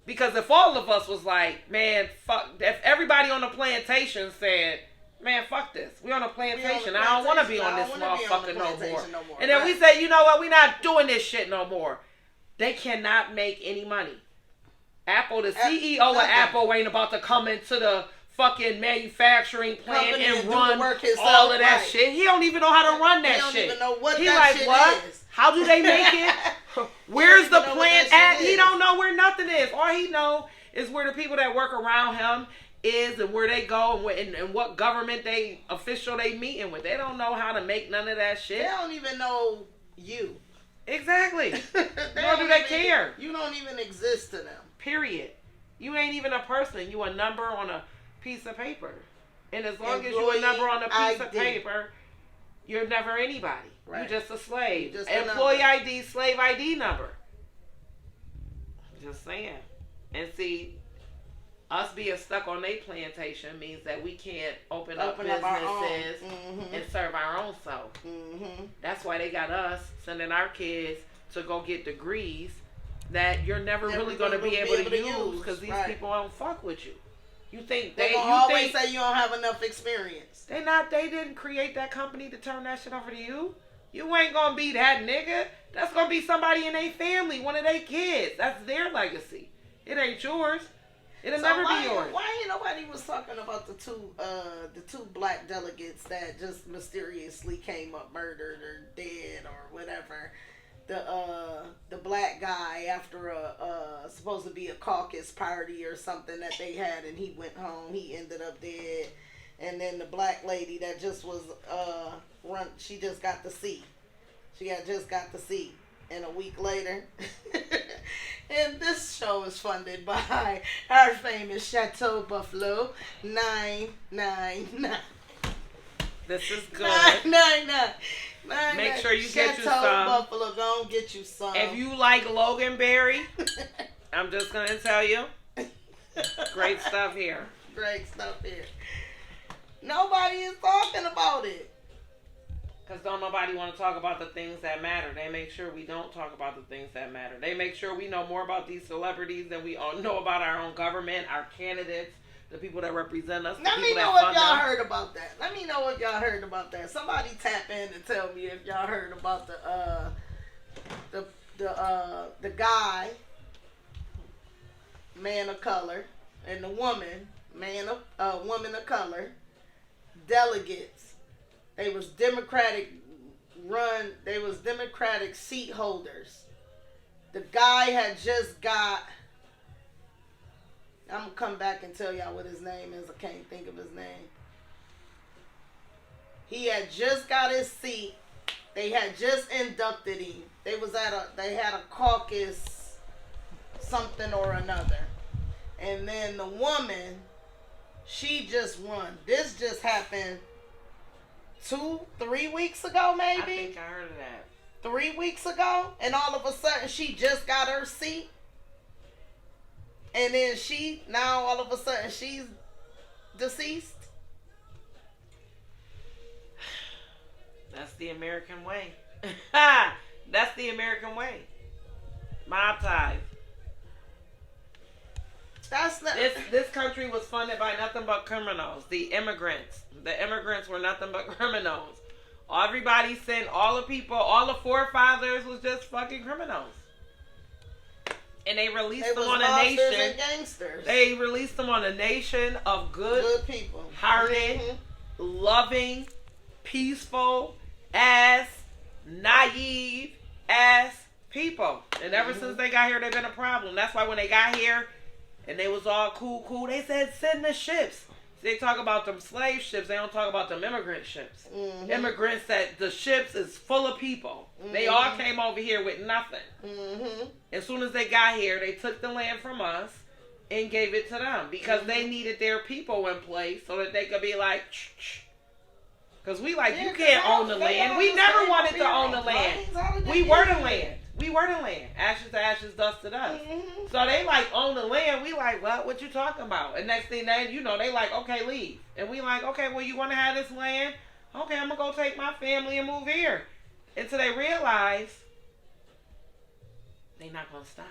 Because if all of us was like, man, fuck, if everybody on the plantation said, man, fuck this. We on a plantation. I don't want to be on this motherfucker no more. And then we say, you know what? We're not doing this shit no more. They cannot make any money. Apple, the CEO of Apple ain't about to come into the fucking manufacturing plant Company and and do run the work himself, all of that right. shit. He don't even know how to run that He don't shit. even know what He that like, shit what? is. How do they make it? Where's the even know what plant that at? shit He is. don't know where nothing is. All he know is where the people that work around him is and where they go and what government official they meeting with. They don't know how to make none of that shit. They don't even know you. Exactly. Nor do don't they even- care. You don't even exist to them. Period. You ain't even a person. You a number on a piece of paper. And as long as you a Employee number on a piece of ID. paper, you're never anybody. Right. You're just a slave. Just a Employee number. ID, slave ID number. Just saying. And see, us being stuck on their plantation means that we can't open up our businesses own. Mhm. and serve our own self. Mm-hmm. That's why they got us sending our kids to go get degrees that you're never really going to be able to use because these right. people don't fuck with you. You think They you gonna always think say you don't have enough experience. they didn't create that company to turn that shit over to you. You ain't gonna be that nigga. That's gonna be somebody in their family, one of their kids. That's their legacy. It ain't yours. It'll never be yours. Why ain't nobody was talking about the two black delegates that just mysteriously came up murdered or dead or whatever? The black guy after a supposed to be a caucus party or something that they had, and he went home. He ended up dead. And then the black lady that just was she just got the seat. Just got the seat. And a week later, and this show is funded by our famous Chateau Buffalo 999. This is good. 999. Make sure you get you Chateau some. Buffalo, go and get you some. If you like Loganberry, I'm just gonna tell you, Great stuff here. Great stuff here. Nobody is talking about it. Because don't nobody want to talk about the things that matter. They make sure we don't talk about the things that matter. They make sure we know more about these celebrities than we all know about our own government, our candidates, the people that represent us. Let me know if y'all heard about that. Let me know if y'all heard about that. Somebody tap in and tell me if y'all heard about the guy, man of color, and the woman, woman of color, delegates. They was Democratic seat holders. The guy had just got, I'm going to come back and tell y'all what his name is. I can't think of his name. He had just got his seat. They had just inducted him. They had a caucus, something or another. And then the woman, she just won. This just happened 2-3 weeks ago, maybe? I think I heard of that. 3 weeks ago, and all of a sudden she just got her seat. And then now all of a sudden she's deceased. That's the American way. That's the American way. Mob ties. This country was funded by nothing but criminals. The immigrants were nothing but criminals. Everybody sent all the people, all the forefathers was just fucking criminals. And they released them on a nation. And gangsters. They released them on a nation of good people, hearted, loving, peaceful, naive ass people. And ever since they got here, they've been a problem. That's why when they got here and they was all cool, they said send the ships. They talk about them slave ships. They don't talk about them immigrant ships. Immigrants, that the ships is full of people. They all came over here with nothing. As soon as they got here, they took the land from us and gave it to them because they needed their people in place so that they could be like, because we you can't own the land. We never wanted to own the land. We were the land. We were the land. Ashes to ashes, dust to dust. So they own the land. We what you talking about? And next thing they okay, leave. And we okay, well, you want to have this land? Okay, I'm going to go take my family and move here. Until they realize they're not going to stop.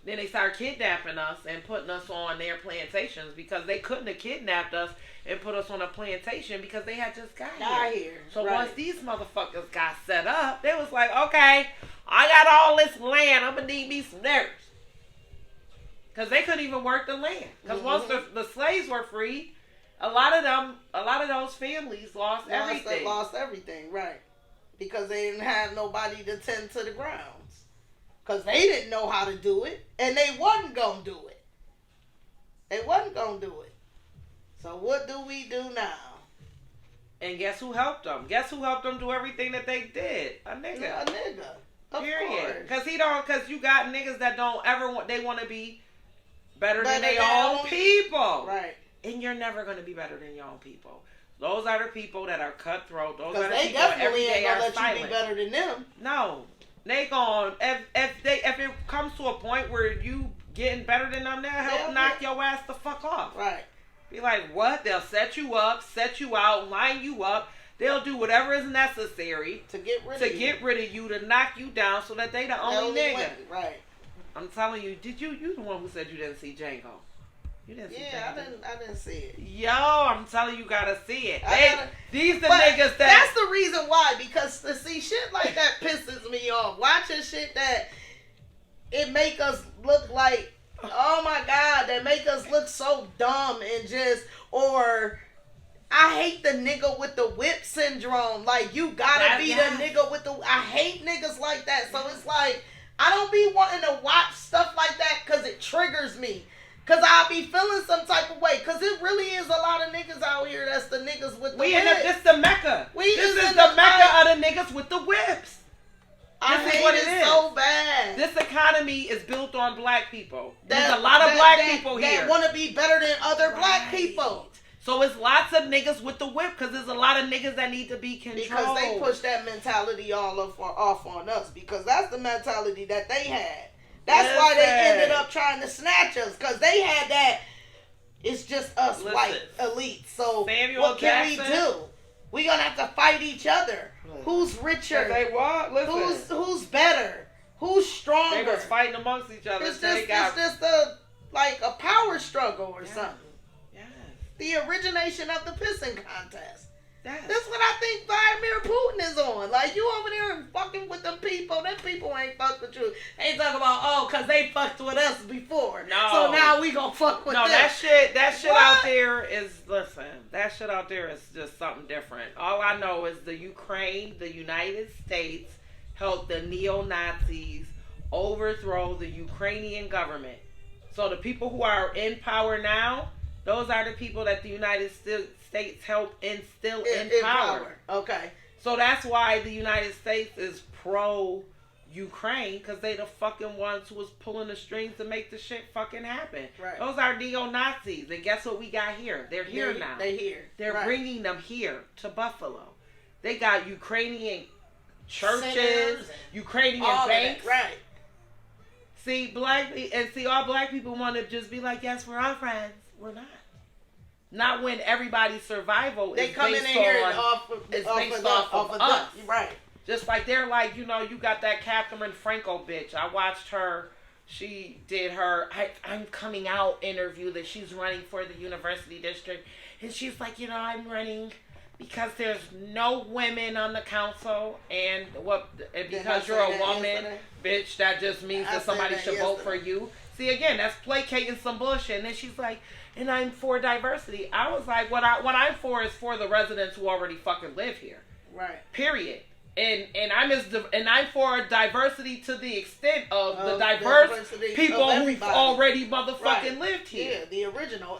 Then they start kidnapping us and putting us on their plantations because they couldn't have kidnapped us and put us on a plantation because they had just got here. So once these motherfuckers got set up, they was okay, I got all this land. I'm going to need me some nerves. Because they couldn't even work the land. Because once the slaves were free, a lot of those families lost everything. Lost everything, right. Because they didn't have nobody to tend to the grounds. Because they didn't know how to do it. And they wasn't going to do it. So what do we do now? And guess who helped them? Guess who helped them do everything that they did? A nigga. Of period. Because you got niggas that don't ever want, they want to be better than their own people. Right. And you're never going to be better than your own people. Those are the people that are cutthroat. Those are the they people that definitely every day ain't gonna are let silent. you be better than them. No. They gon' if it comes to a point where you getting better than them, they'll help knock your ass the fuck off. Right. Be like, what? They'll set you up, set you out, line you up. They'll do whatever is necessary to get rid of you, to knock you down, so that they the only nigga. Right. I'm telling you, you the one who said you didn't see Django? You didn't see Django. I didn't see it. Yo, I'm telling you, gotta see it. These the niggas that. That's the reason why, because to see shit like that pisses me off. Watching shit that it make us look like, oh my God, that make us look so dumb and just, or I hate the nigga with the whip syndrome. You gotta be the nigga with the, I hate niggas like that. So it's I don't be wanting to watch stuff like that because it triggers me. Because I'll be feeling some type of way. Because it really is a lot of niggas out here that's the niggas with the whips. This the Mecca. This is the Mecca of the niggas with the whips. I hate it so bad. This economy is built on black people. There's a lot of black people here. That want to be better than other black people. So it's lots of niggas with the whip because there's a lot of niggas that need to be controlled. Because they push that mentality all off on us. Because that's the mentality that they had. That's why they ended up trying to snatch us, because they had that. It's just us white elites. So what can we do? We gonna have to fight each other. Who's richer? Who's better? Who's stronger? They was fighting amongst each other. It's just a power struggle or something. Yes. The origination of the pissing contest. Yes. That's what I think Vladimir Putin is on. Like, you over there fucking with them people. Them people ain't fucked with you. They ain't talking about, because they fucked with us before. No. So now we gonna fuck with them. That shit out there is, listen, that shit out there is just something different. All I know is the United States helped the neo-Nazis overthrow the Ukrainian government. So the people who are in power now, those are the people that the United States helped instill in power. Okay. So that's why the United States is pro-Ukraine, because they the fucking ones who was pulling the strings to make the shit fucking happen. Right. Those are neo-Nazis. And guess what we got here? They're here now. They're here. They're bringing them here to Buffalo. They got Ukrainian churches, Ukrainian banks. Right. See, all black people want to just be like, yes, we're all friends. We're not. Not when everybody's survival is based off of us. Right. Just like they're like, you got that Catherine Franco bitch. I watched her. She did her I'm coming out interview that she's running for the university district. And she's like, I'm running because there's no women on the council. And because you're a woman, bitch, that just means that somebody should vote for you. See, again, that's placating some bullshit. And then she's like, and I'm for diversity. I was like, what I'm for is for the residents who already fucking live here. Right. Period. And I'm for diversity to the extent of the diverse people who've already motherfucking lived here. Yeah, the original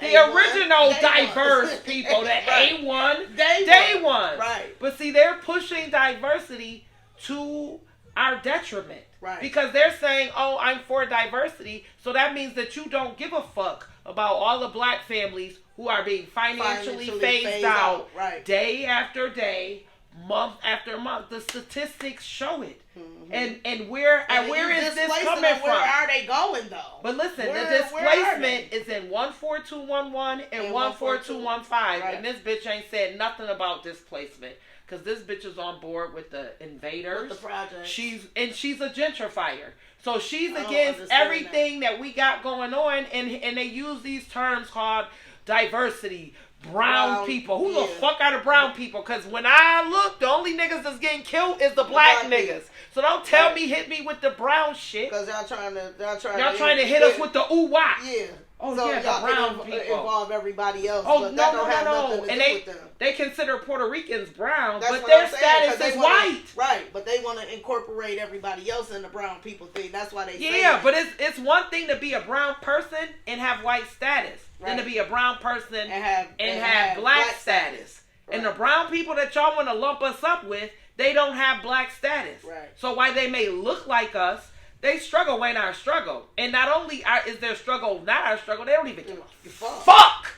diverse people, the A1, day one. Right. But see, they're pushing diversity to our detriment. Right. Because they're saying, I'm for diversity, so that means that you don't give a fuck about all the black families who are being financially phased out day after day, month after month. The statistics show it. Mm-hmm. And where is this coming from? Where are they going though? But listen, the displacement is in 14211 and 14215. Right. And this bitch ain't said nothing about displacement. Because this bitch is on board with the invaders. With the project. She's a gentrifier. So she's against everything that we got going on. And they use these terms called diversity, brown people. Who the fuck are the brown people? Because when I look, the only niggas that's getting killed is the black niggas. So don't tell me, hit me with the brown shit. Because y'all trying to hit us with the ooh-wah. Yeah. Oh, so yeah, y'all the brown can people. Involve everybody else. Oh, but that don't have nothing to do with them. They consider Puerto Ricans brown, That's but their status is white. Right, but they want to incorporate everybody else in the brown people thing. That's why they say that. But it's one thing to be a brown person and have white status than to be a brown person and have black status. Right. And the brown people that y'all want to lump us up with, they don't have black status. Right. So while they may look like us, they struggle ain't our struggle. And not only is their struggle not our struggle, they don't even give a fuck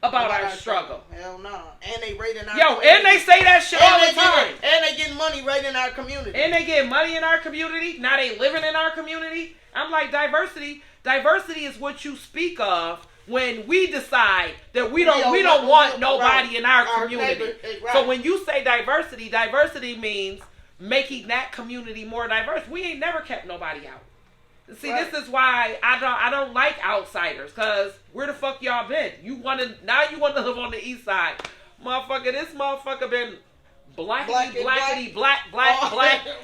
about our struggle. Hell no. And they raiding our community. And they say that shit all the time. And they getting money right in our community. And they get money in our community. Now they living in our community. I'm like, diversity is what you speak of when we decide that we don't want nobody in our community. So when you say diversity means making that community more diverse. We ain't never kept nobody out. See, this is why I don't like outsiders, because where the fuck y'all been? You want to live on the east side. Motherfucker, this motherfucker been blackety black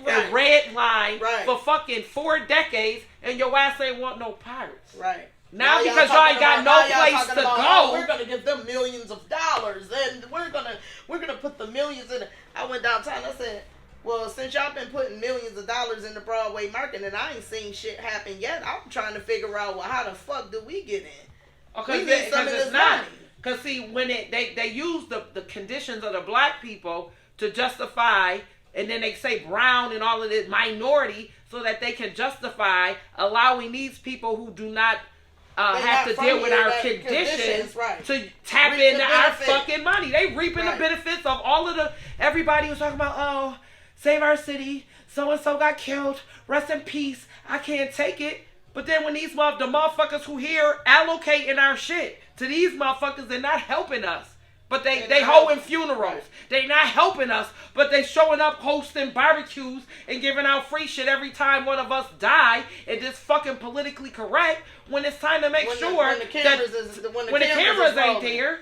and red line for fucking 4 decades, and your ass ain't want no pirates. Right. Now because y'all ain't got no place to go. We're gonna give them millions of dollars, and we're gonna put the millions in it. I went downtown, I said, well, since y'all been putting millions of dollars in the Broadway market and I ain't seen shit happen yet, I'm trying to figure out, well, how the fuck do we get in? We need some of this money. Because see, when they use the conditions of the black people to justify, and then they say brown and all of this minority, so that they can justify allowing these people who do not have to deal with our conditions to tap into our fucking money. They reaping the benefits of all of everybody was talking about, save our city, so-and-so got killed, rest in peace, I can't take it. But then when the motherfuckers who here allocating our shit to these motherfuckers, they're not helping us. But they holding funerals. Right. They not helping us, but they showing up hosting barbecues and giving out free shit every time one of us die, and just fucking politically correct when it's time to make sure when the cameras ain't there,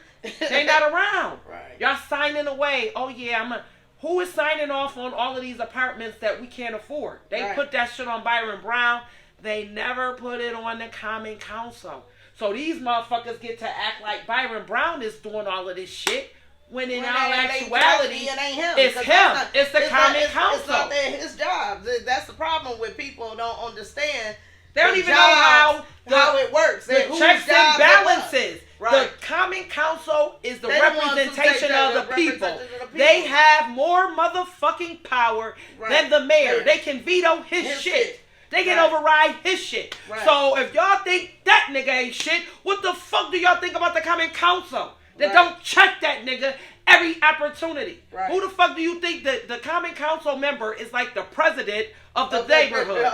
they not around. Right. Y'all signing away. Oh yeah, who is signing off on all of these apartments that we can't afford? They put that shit on Byron Brown. They never put it on the Common Council. So these motherfuckers get to act like Byron Brown is doing all of this shit, when in all actuality, it ain't him. It's him. It's the Common Council. It's not his job. That's the problem with people who don't understand. They don't even know how it works. The checks and balances. Right. The Common Council is the representation of the people. They have more motherfucking power than the mayor. They can veto his shit. They can override his shit. Right. So if y'all think that nigga ain't shit, what the fuck do y'all think about the Common Council? That don't check that nigga every opportunity. Right. Who the fuck do you think the Common Council member is like the president of the neighborhood?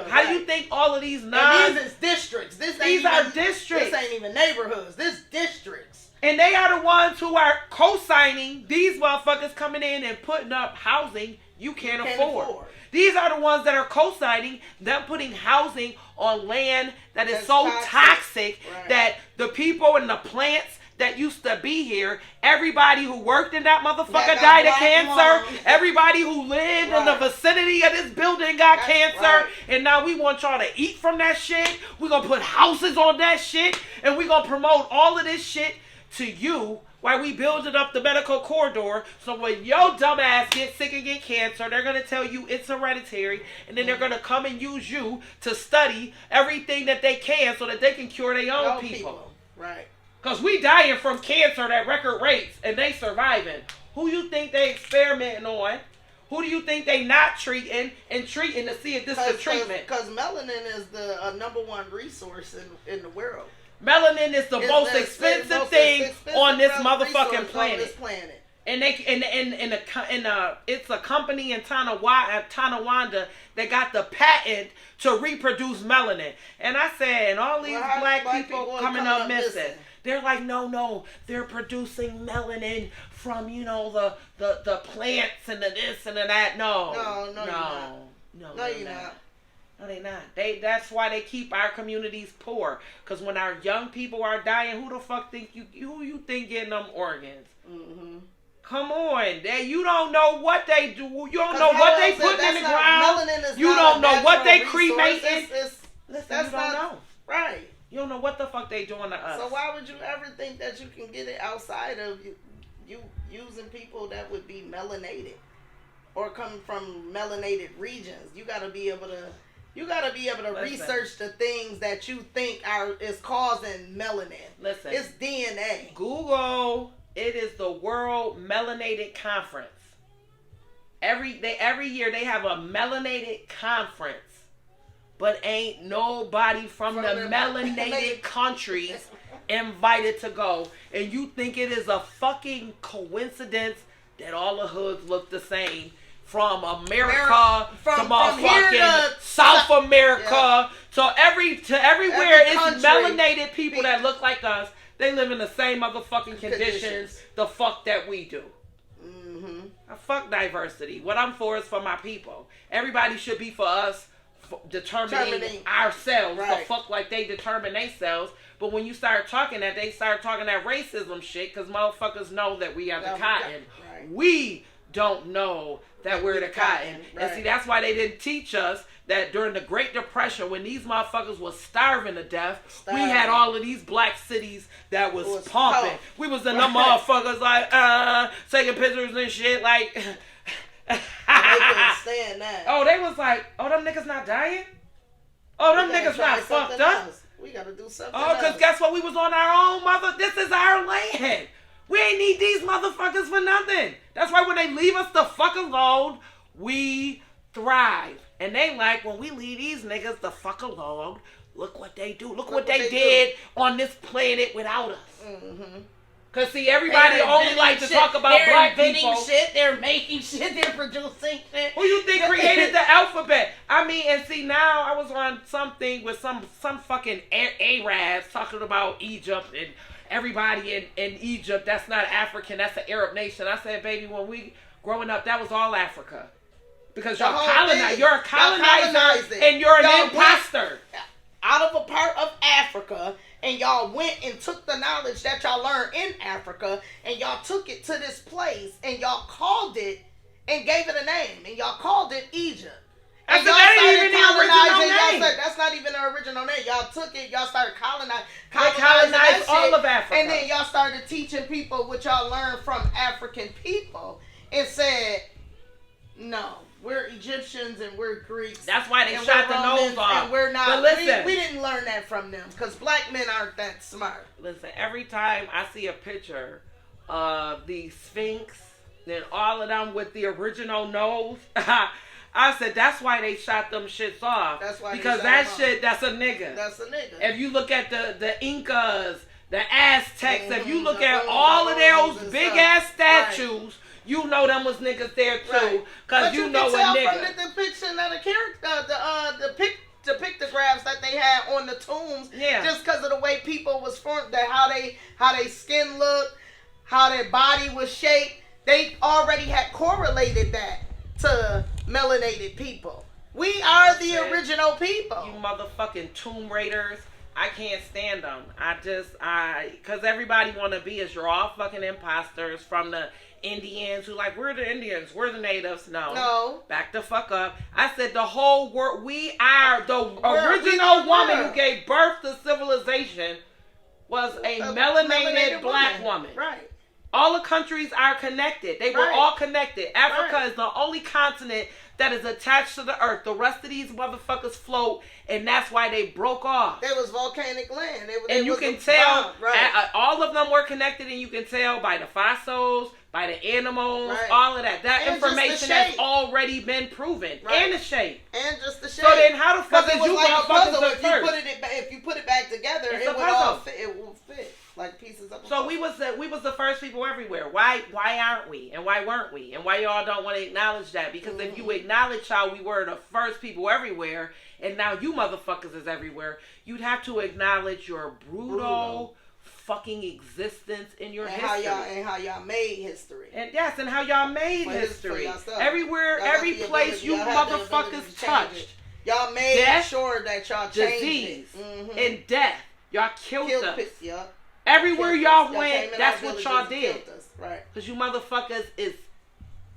How do you think all of these these is districts. These are districts. This ain't even neighborhoods. This districts. And they are the ones who are co-signing these motherfuckers coming in and putting up housing you can't afford. These are the ones that are co-signing them putting housing on land that's so toxic that the people and the plants that used to be here, everybody who worked in that motherfucker died of cancer. Everybody who lived in the vicinity of this building got cancer. And now we want y'all to eat from that shit. We're going to put houses on that shit. And we're going to promote all of this shit to you while we building up the medical corridor. So when your dumb ass gets sick and get cancer, they're going to tell you it's hereditary. And then they're going to come and use you to study everything that they can so that they can cure their own people. Right. Because we dying from cancer at record rates and they surviving. Who you think they experimenting on? Who do you think they not treating and treating to see if this is a treatment? Because melanin is the #1 resource in the world. Melanin is the most expensive thing on this motherfucking planet. And it's a company in Tonawanda that got the patent to reproduce melanin. And I said, and all these black people coming up missing. They're like, no, they're producing melanin from, the plants and the this and the that. No, you're not. No, they not. That's why they keep our communities poor. Because when our young people are dying, who the fuck who you think getting them organs? Mm-hmm. Come on, you don't know what they do. You don't know what they put in the ground. You don't know what they cremating. Listen, you don't know. Right. You don't know what the fuck they doing to us. So why would you ever think that you can get it outside of you using people that would be melanated or come from melanated regions? You gotta be able to research the things that you think is causing melanin. Listen, it's DNA. Google. It is the World Melanated Conference. Every year they have a melanated conference. But ain't nobody from the melanated countries invited to go. And you think it is a fucking coincidence that all the hoods look the same? From America to motherfucking South America to everywhere. It's melanated people that look like us. They live in the same motherfucking conditions the fuck that we do. Mm-hmm. Fuck diversity. What I'm for is for my people. Everybody should be for us. Determining ourselves the fuck like they determine themselves. But when you start talking that, they start talking that racism shit because motherfuckers know that we are the cotton. We don't know that we're the cotton. And see, that's why they didn't teach us that during the Great Depression, when these motherfuckers was starving to death, we had all of these black cities that was pumping. We was in them motherfuckers like taking pictures and shit like they couldn't stand that. Oh, they was like, them niggas not dying? Oh, them niggas not fucked up? We gotta do something because guess what? We was on our own, mother. This is our land. We ain't need these motherfuckers for nothing. That's why when they leave us the fuck alone, we thrive. And they like, when we leave these niggas the fuck alone, look what they do. Look what they did on this planet without us. Mm-hmm. Cause see, everybody only like to talk about black people. Shit, they're making shit, they're producing shit. Who you think created the alphabet? I mean, and see, now I was on something with some fucking Arabs talking about Egypt and everybody in Egypt. That's not African. That's an Arab nation. I said, baby, when we growing up, that was all Africa. Because you're a colonizer and you're an imposter. Out of a part of Africa, and y'all went and took the knowledge that y'all learned in Africa, and y'all took it to this place, and y'all called it, and gave it a name, and y'all called it Egypt. And y'all started colonizing. That's not even the original name. Y'all took it, y'all started colonizing all of Africa. And then y'all started teaching people what y'all learned from African people, and said, no. We're Egyptians and we're Greeks. That's why they shot the nose off. And we're not. But listen, we didn't learn that from them because black men aren't that smart. Listen, every time I see a picture of the Sphinx and all of them with the original nose, I said that's why they shot them shits off. That's why because that shit, that's a nigga. That's a nigga. If you look at the Incas, the Aztecs, if you look at all of those big ass statues. Right. You know them was niggas there too, cause you know a nigga. From the depiction of the character, the pictographs that they had on the tombs, just because of the way people was formed, that how they skin looked, how their body was shaped, they already had correlated that to melanated people. We are the original people. You motherfucking tomb raiders. I can't stand them. Cause everybody want to be as you're all fucking imposters from the Indians who like, we're the Indians, we're the natives. No. Back the fuck up. I said the whole world, we are the original woman who gave birth to civilization was a melanated black woman. Right. All the countries are connected. They were all connected. Africa is the only continent that is attached to the earth. The rest of these motherfuckers float, and that's why they broke off. There was volcanic land. And you can tell, all of them were connected, and you can tell by the fossils, by the animals, all of that. That information has already been proven. And the shape. And just the shape. So then how the fuck is you like motherfuckers the first? If you put it back together, it would all fit. It will fit. Like pieces of. So we was the first people everywhere. Why aren't we? And why weren't we? And why y'all don't want to acknowledge that? Because if you acknowledge how we were the first people everywhere, and now you motherfuckers is everywhere, you'd have to acknowledge your brutal fucking existence in your history. How y'all made history. And yes, and how y'all made history. Everywhere, every place you motherfuckers touched. Y'all made sure that y'all changed disease and death. Y'all killed us. Everywhere y'all went, that's what y'all did. Right. Because you motherfuckers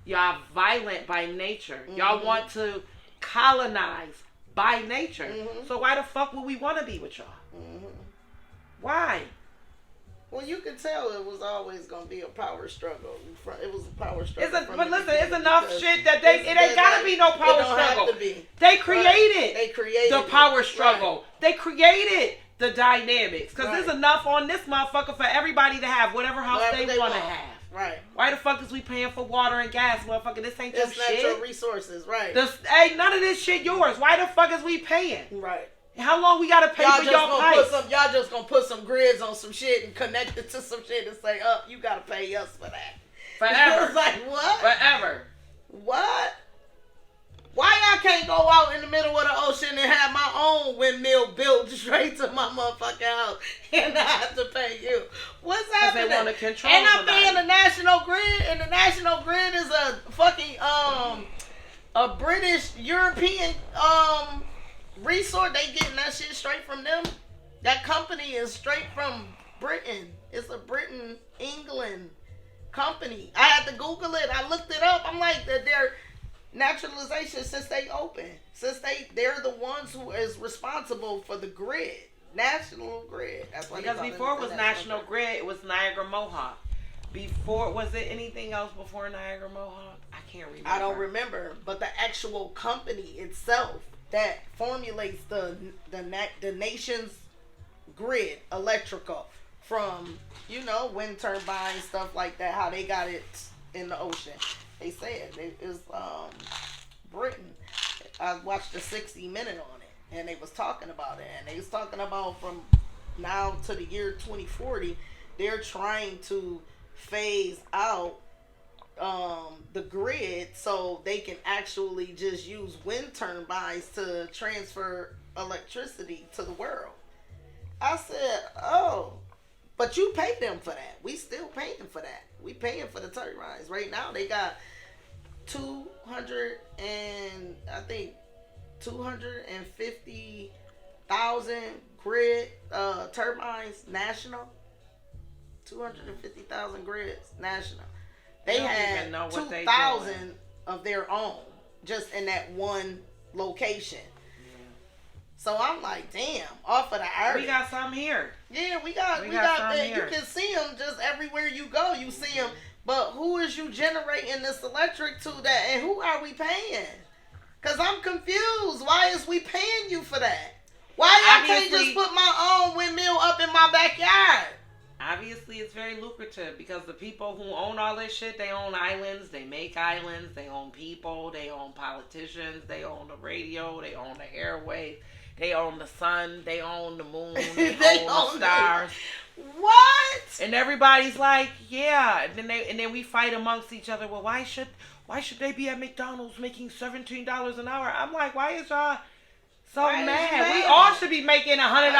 y'all violent by nature. Y'all want to colonize by nature. So why the fuck would we want to be with y'all? Why? Well, you can tell it was always going to be a power struggle. It was a power struggle. But listen, it's enough shit that it ain't got to be no power struggle. They created the power struggle. They created the dynamics. Because there's enough on this motherfucker for everybody to have whatever house they want to have. Right. Why the fuck is we paying for water and gas, motherfucker? This ain't your shit. It's natural resources, right. Ain't none of this shit yours. Why the fuck is we paying? Right. How long we gotta pay for y'all pipes? Y'all just gonna put some grids on some shit and connect it to some shit and say, you gotta pay us for that. Forever. It's like, what? Forever. What? Why I can't go out in the middle of the ocean and have my own windmill built straight to my motherfucking house and I have to pay you? What's happening? They want to control and I'm paying the National Grid, and the National Grid is a fucking a British European resource. They getting that shit straight from them. That company is straight from Britain. It's a Britain, England company. I had to Google it. I looked it up. I'm like, they're naturalization since they open. Since they're the ones who is responsible for the grid. National Grid. That's why. Because before it was National Grid, it was Niagara Mohawk. Before, was it anything else before Niagara Mohawk? I can't remember. I don't remember. But the actual company itself that formulates the nation's grid, electrical, from, wind turbines, stuff like that, how they got it in the ocean. They said it is Britain. I watched a 60 Minute on it, and they was talking about it, and they was talking about from now to the year 2040, they're trying to phase out the grid so they can actually just use wind turbines to transfer electricity to the world. I said, oh, but you pay them for that. We still paying for that. We paying for the turbines. Right now they got 250,000 grid turbines national. 250,000 grids national. They had 2,000 of their own just in that one location. Yeah. So I'm like, damn, off of the earth. We got some here. Yeah, we got that. Here. You can see them just everywhere you go. You see them. But who is you generating this electric to that? And who are we paying? Because I'm confused. Why is we paying you for that? Why I can't just put my own windmill up in my backyard? Obviously, it's very lucrative because the people who own all this shit, they own islands, they make islands, they own people, they own politicians, they own the radio, they own the airwaves, they own the sun, they own the moon, they own the stars. What? And everybody's like, yeah. And then we fight amongst each other. Well, why should they be at McDonald's making $17 an hour? I'm like, why is y'all so mad? We all should be making $100 an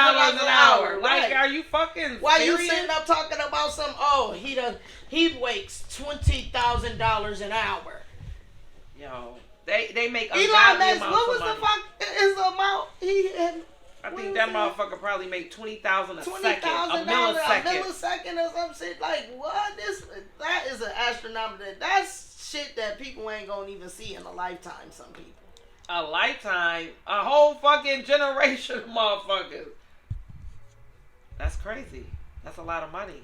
hour. Like, are you fucking Why serious? you sitting up talking about some? Oh, he makes $20,000 an hour. Yo, they make Elon Musk. What was the fuck his amount? I think that motherfucker probably made $20,000 a second, a millisecond or some shit. Like what? That is an astronomical. That's shit that people ain't gonna even see in a lifetime. Some people. A lifetime, a whole fucking generation of motherfuckers. That's crazy. That's a lot of money,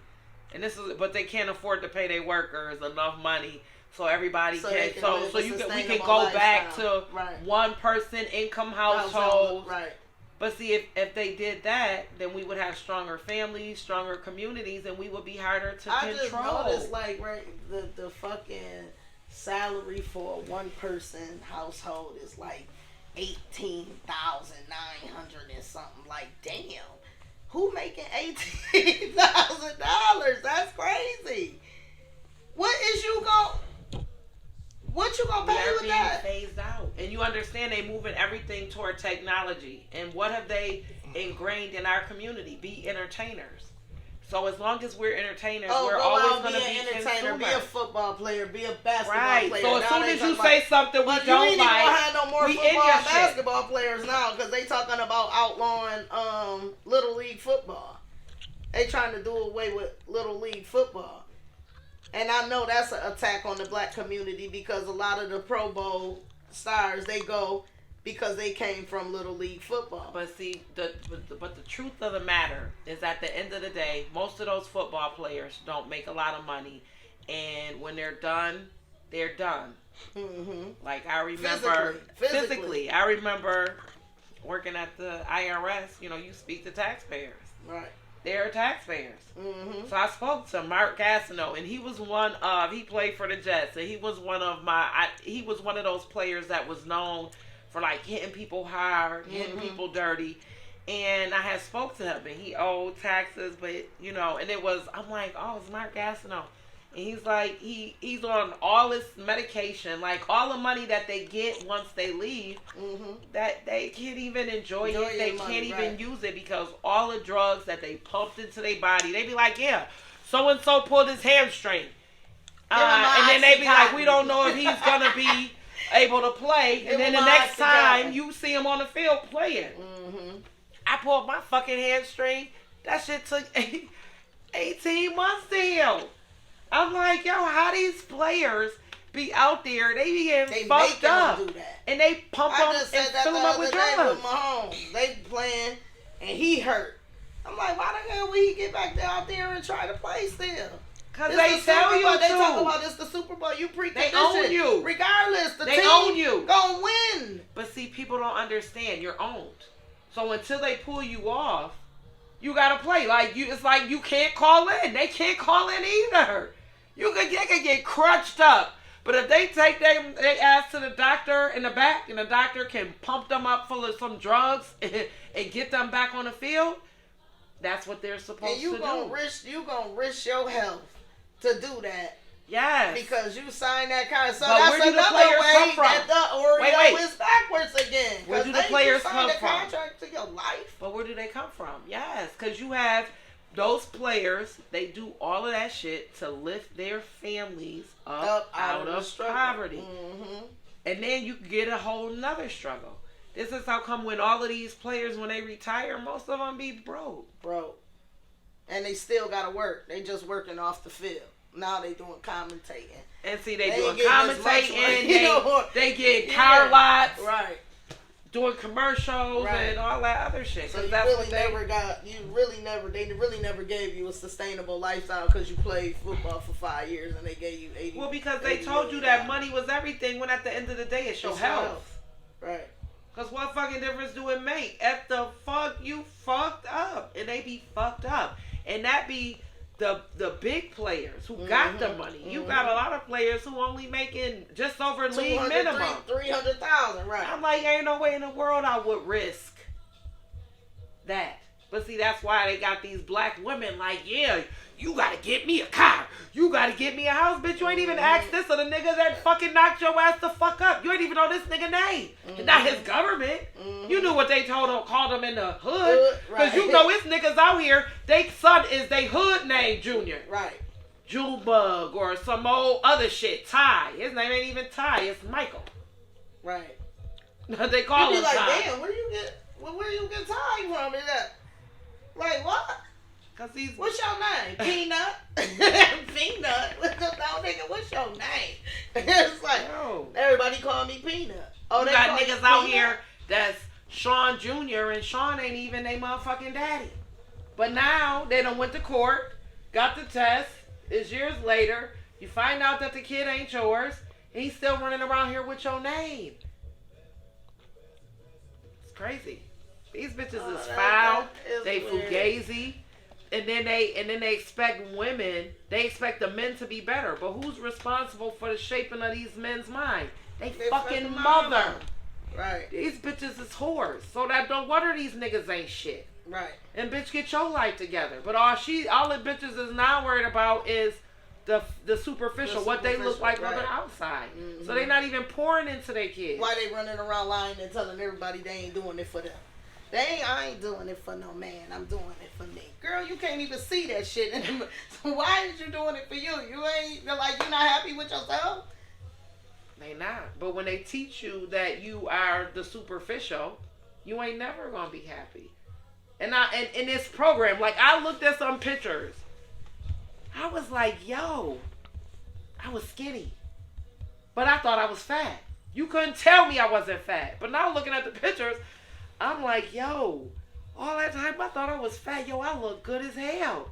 but they can't afford to pay their workers enough money so everybody we can go back to one person income household. Right. But see, if they did that, then we would have stronger families, stronger communities, and we would be harder to control. I just noticed, like, the fucking salary for a one person household is like $18,900 and something. Like, damn, who making $18,000? That's crazy. What you gonna pay with that? Phased out, and you understand they moving everything toward technology. And what have they ingrained in our community? Be entertainers. So as long as we're entertainers, we're always going to be entertainer. Be a football player. Be a basketball player. So as soon as you say something we don't like, you ain't even gonna have no more football and basketball players now because they talking about outlawing Little League football. They trying to do away with Little League football. And I know that's an attack on the black community because a lot of the Pro Bowl stars, they go because they came from Little League football. But see, the truth of the matter is at the end of the day, most of those football players don't make a lot of money. And when they're done, they're done. Mm-hmm. Like I remember, physically, I remember working at the IRS, you speak to taxpayers. Right. They're taxpayers. Mm-hmm. So I spoke to Mark Gastineau, and he was he played for the Jets, and he was one of those players that was known for like hitting people hard, hitting people dirty. And I had spoke to him, and he owed taxes, but and I'm like, oh, it's Mark Gastineau. And he's like, he's on all this medication, like all the money that they get once they leave, that they can't even enjoy it. They can't even use it because all the drugs that they pumped into their body, they be like, yeah, so-and-so pulled his hamstring. And then they be like, we don't know if he's going to be able to play. And then the next time you see him on the field playing. I pulled my fucking hamstring. That shit took 18 months to heal. I'm like, yo, how these players be out there? They be getting fucked up, and they pump them and fill them up with drugs. They playing, and he hurt. I'm like, why the hell would he get back out there and try to play still? Because they tell you to. They talk about this the Super Bowl. You preconditioned. They own you. Regardless, the team own you. Gonna win. But see, people don't understand. You're owned. So until they pull you off, you gotta play. It's like you can't call in. They can't call in either. They can get crunched up. But if they take their ass to the doctor in the back, and the doctor can pump them up full of some drugs and get them back on the field, That's what they're supposed and you to gonna do. you gonna risk your health to do that. Yes. Because you signed that contract. So But that's where do the another players way come from? that the Oreo Wait. is backwards again. Where do the Ain't players you come signed a from? contract to your life. But where do they come from? Yes, because you have those players. They do all of that shit to lift their families up out of poverty. Mm-hmm. And then you get a whole nother struggle. This is how come when all of these players, when they retire, most of them be broke. And they still gotta work. They just working off the field. Now they doing commentating. And see, they They doing ain't getting as much commentating. money, They get car lots. Right. Doing commercials Right. and all that other shit. So you that's really what they really never gave you a sustainable lifestyle because you played football for 5 years and they gave you 80. Well, because they told you that money was everything when at the end of the day it's your health. Right. Because what fucking difference do it make? If the fuck you fucked up. And they be fucked up. And that be the big players who got the money. You got a lot of players who only making just over league minimum. 300,000, right. I'm like, ain't no way in the world I would risk that. But see, that's why they got these black women like, yeah, you gotta get me a car. You gotta get me a house. Bitch, you ain't even asked this of the nigga that fucking knocked your ass the fuck up. You ain't even know this nigga name. Not his government. You knew what they called him in the hood. Because you know it's niggas out here, they son is they hood name Junior. Right. Junebug or some old other shit. Ty. His name ain't even Ty, it's Michael. Right. They call You him be like, Ty. damn, where you get Ty from? Is that like what? Cause he's What's your name? Peanut? Peanut? No, nigga, what's your name? It's like, everybody call me Peanut. Oh, they got niggas out here that's Sean Jr. and Sean ain't even they motherfucking daddy. But now they done went to court, got the test. It's years later. You find out that the kid ain't yours. And he's still running around here with your name. It's crazy. These bitches is foul. They fugazi. And then they expect women, they expect the men to be better. But who's responsible for the shaping of these men's minds? They fucking mother. Right. These bitches is whores. So that don't wonder these niggas ain't shit. Right. And bitch, get your life together. But all the bitches is now worried about is the superficial, what they look like on the outside. Mm-hmm. So they not even pouring into their kids. Why they running around lying and telling everybody they ain't doing it for them? I ain't doing it for no man. I'm doing it for me. Girl, you can't even see that shit. So why is you doing it for you? You ain't like you're not happy with yourself? They not. But when they teach you that you are the superficial, you ain't never gonna be happy. And in this program, like I looked at some pictures. I was like, yo, I was skinny. But I thought I was fat. You couldn't tell me I wasn't fat. But now looking at the pictures, I'm like, yo, all that time I thought I was fat. Yo, I look good as hell.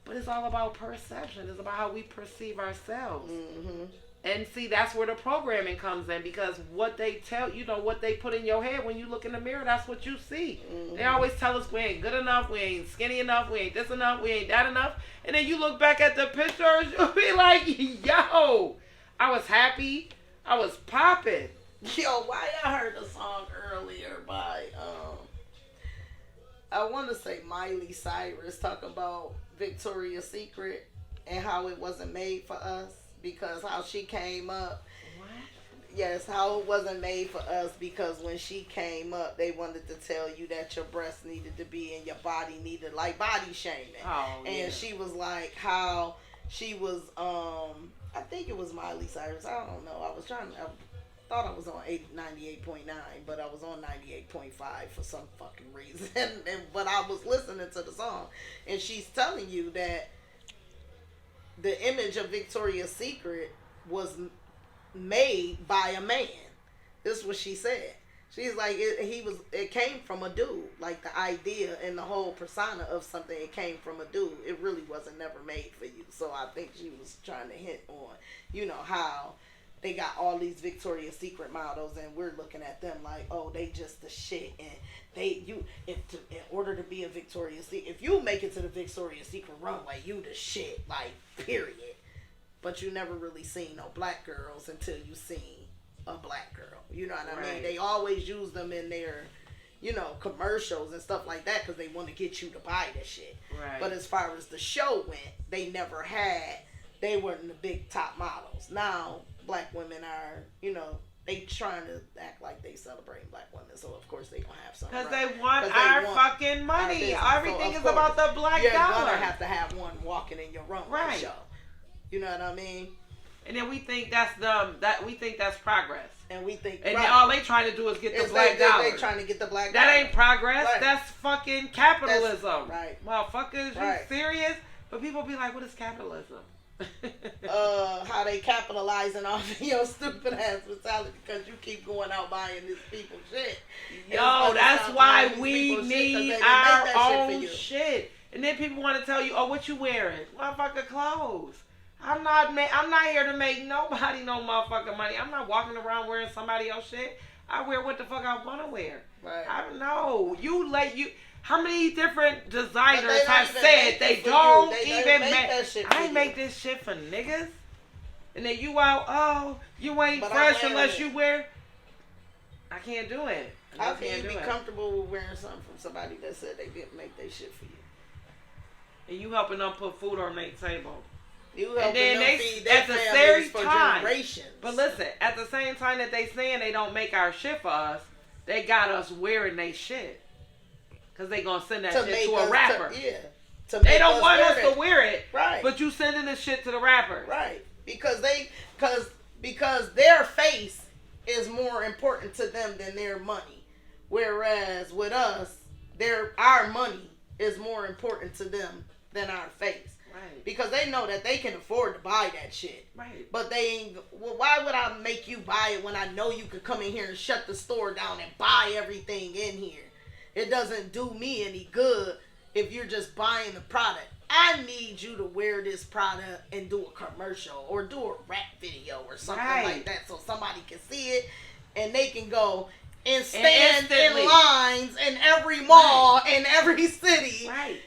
But it's all about perception. It's about how we perceive ourselves. Mm-hmm. And see, that's where the programming comes in. Because what they tell, what they put in your head when you look in the mirror, that's what you see. Mm-hmm. They always tell us we ain't good enough, we ain't skinny enough, we ain't this enough, we ain't that enough. And then you look back at the pictures, you'll be like, yo, I was happy. I was popping. Yo, why I heard a song earlier by I want to say Miley Cyrus talking about Victoria's Secret and how it wasn't made for us because how she came up. What? Yes, how it wasn't made for us because when she came up, they wanted to tell you that your breasts needed to be and your body needed like body shaming. Oh, and yeah. She was like how she was I think it was Miley Cyrus. I don't know. I thought I was on 98.9, but I was on 98.5 for some fucking reason. But I was listening to the song, and she's telling you that the image of Victoria's Secret was made by a man. This is what she said. She's like, it came from a dude. Like the idea and the whole persona of something, it came from a dude. It really wasn't never made for you. So I think she was trying to hint on, how they got all these Victoria's Secret models and we're looking at them like, oh, they just the shit. And in order to be a Victoria's Secret, if you make it to the Victoria's Secret runway, you the shit, like, period. But you never really seen no black girls until you seen a black girl. You know what I mean? They always use them in their commercials and stuff like that because they want to get you to buy the shit. Right. But as far as the show went, they never had. They weren't the big top models. Now black women are, they trying to act like they celebrate black women, so of course they gonna have something. Because they want our fucking money. Everything is about the black dollar. You're dollar. gonna have to have one walking in your runway show. You know what I mean? And then we think that's progress. And we think, and all they trying to do is get the black dollar. They trying to get the black dollar. That ain't progress. Right. That's fucking capitalism. Right. Motherfuckers, you serious? But people be like, what is capitalism? How they capitalizing off of your stupid ass mentality because you keep going out buying these people shit. Yo, that's why we need our own shit. And then people want to tell you, oh, what you wearing? Motherfucker clothes. I'm not here to make nobody no motherfucking money. I'm not walking around wearing somebody else's shit. I wear what the fuck I want to wear. Right. I don't know. How many different designers have said they don't even make that shit? I ain't make this shit for niggas. And then you you ain't fresh unless you wear. I can't do it. How can you be comfortable with wearing something from somebody that said they didn't make that shit for you? And you helping them put food on their table. You helping them feed their families for generations. But listen, at the same time that they saying they don't make our shit for us, they got us wearing they shit. Because they going to send that shit to a rapper. They don't want us to wear it. Right. But you sending the shit to the rapper. Right. Because their face is more important to them than their money. Whereas with us, our money is more important to them than our face. Right. Because they know that they can afford to buy that shit. Right. But they ain't. Well, why would I make you buy it when I know you could come in here and shut the store down and buy everything in here? It doesn't do me any good if you're just buying the product. I need you to wear this product and do a commercial or do a rap video or something like that so somebody can see it and they can go and stand in lines in every mall in every city. Right.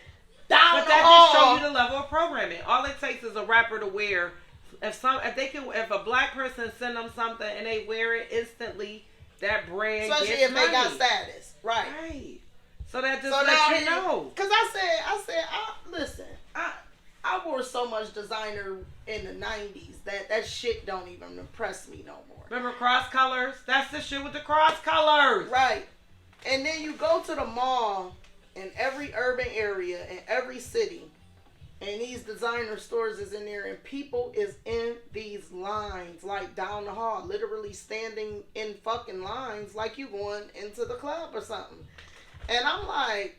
But that just shows you the level of programming. All it takes is a rapper to wear. If a black person send them something and they wear it instantly, that brand especially gets if money. they got status, right? Right. So that just lets you know. Because I said, listen, I wore so much designer in the 90s that shit don't even impress me no more. Remember cross colors? That's the shit with the cross colors. Right. And then you go to the mall in every urban area, in every city, and these designer stores is in there, and people is in these lines, like down the hall, literally standing in fucking lines like you going into the club or something. And I'm like,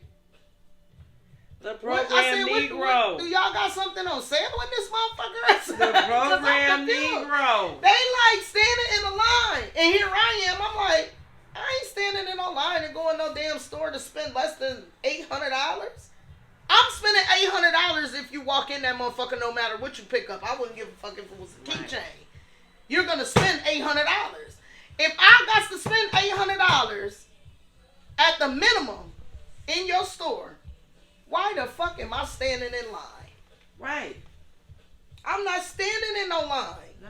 the program Negro. Do y'all got something on sale in this motherfucker? The program Negro. They like standing in a line. And here I am. I'm like, I ain't standing in no line and going no damn store to spend less than $800. I'm spending $800 if you walk in that motherfucker no matter what you pick up. I wouldn't give a fuck if it was a keychain. You're going to spend $800. If I got to spend $800 at the minimum in your store, why the fuck am I standing in line? Right. I'm not standing in no line. No.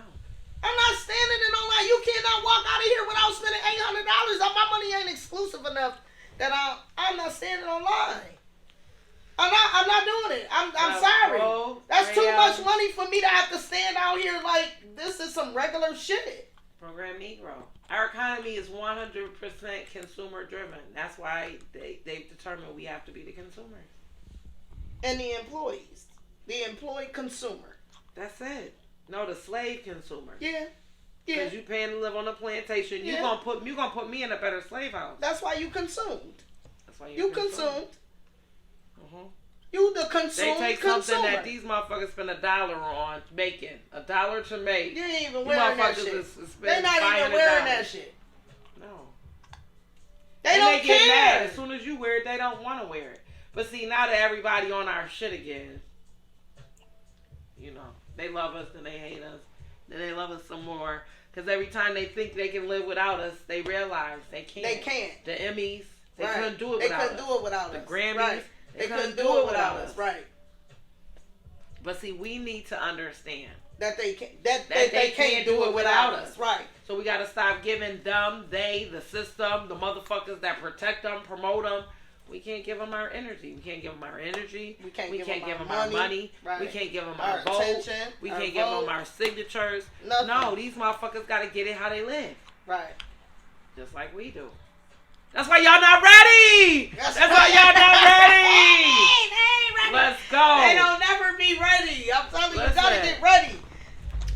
I'm not standing in no line. You cannot walk out of here without spending $800. My money ain't exclusive enough that I'm not standing on line. I'm not doing it. I'm sorry. That's too much money for me to have to stand out here like this is some regular shit. Program Negro. Our economy is 100% consumer driven. That's why they've determined we have to be the consumers. And the employees. The employed consumer. That's it. No, the slave consumer. Yeah. Because you paying to live on a plantation. Yeah. You gonna put me in a better slave house. That's why you consumed. That's why you consumed. Uh-huh. You the consumer. They take something that these motherfuckers spend $1 on making. $1 to make. You ain't even wearing that shit. They not even wearing that shit. No. They don't get care. mad. As soon as you wear it, they don't want to wear it. But see, now that everybody on our shit again, they love us, then they hate us, then they love us some more. Because every time they think they can live without us, they realize they can't. They can't. The Emmys, they right. couldn't do it without us. They couldn't do it without us. The Grammys, right. they couldn't do it without us. Right. But see, we need to understand that they can't do it without us. Right. So we gotta stop giving them, they, the system, the motherfuckers that protect them, promote them. We can't give them our energy. We can't give them our energy. We can't give them our our money. Right. We can't give them our vote. attention. We can't give them our signatures. Nothing. No, these motherfuckers gotta get it how they live. Right. Just like we do. That's why y'all not ready. That's why y'all not ready. They ain't ready. Let's go. They don't never be ready. I'm telling you, you Listen. gotta get ready.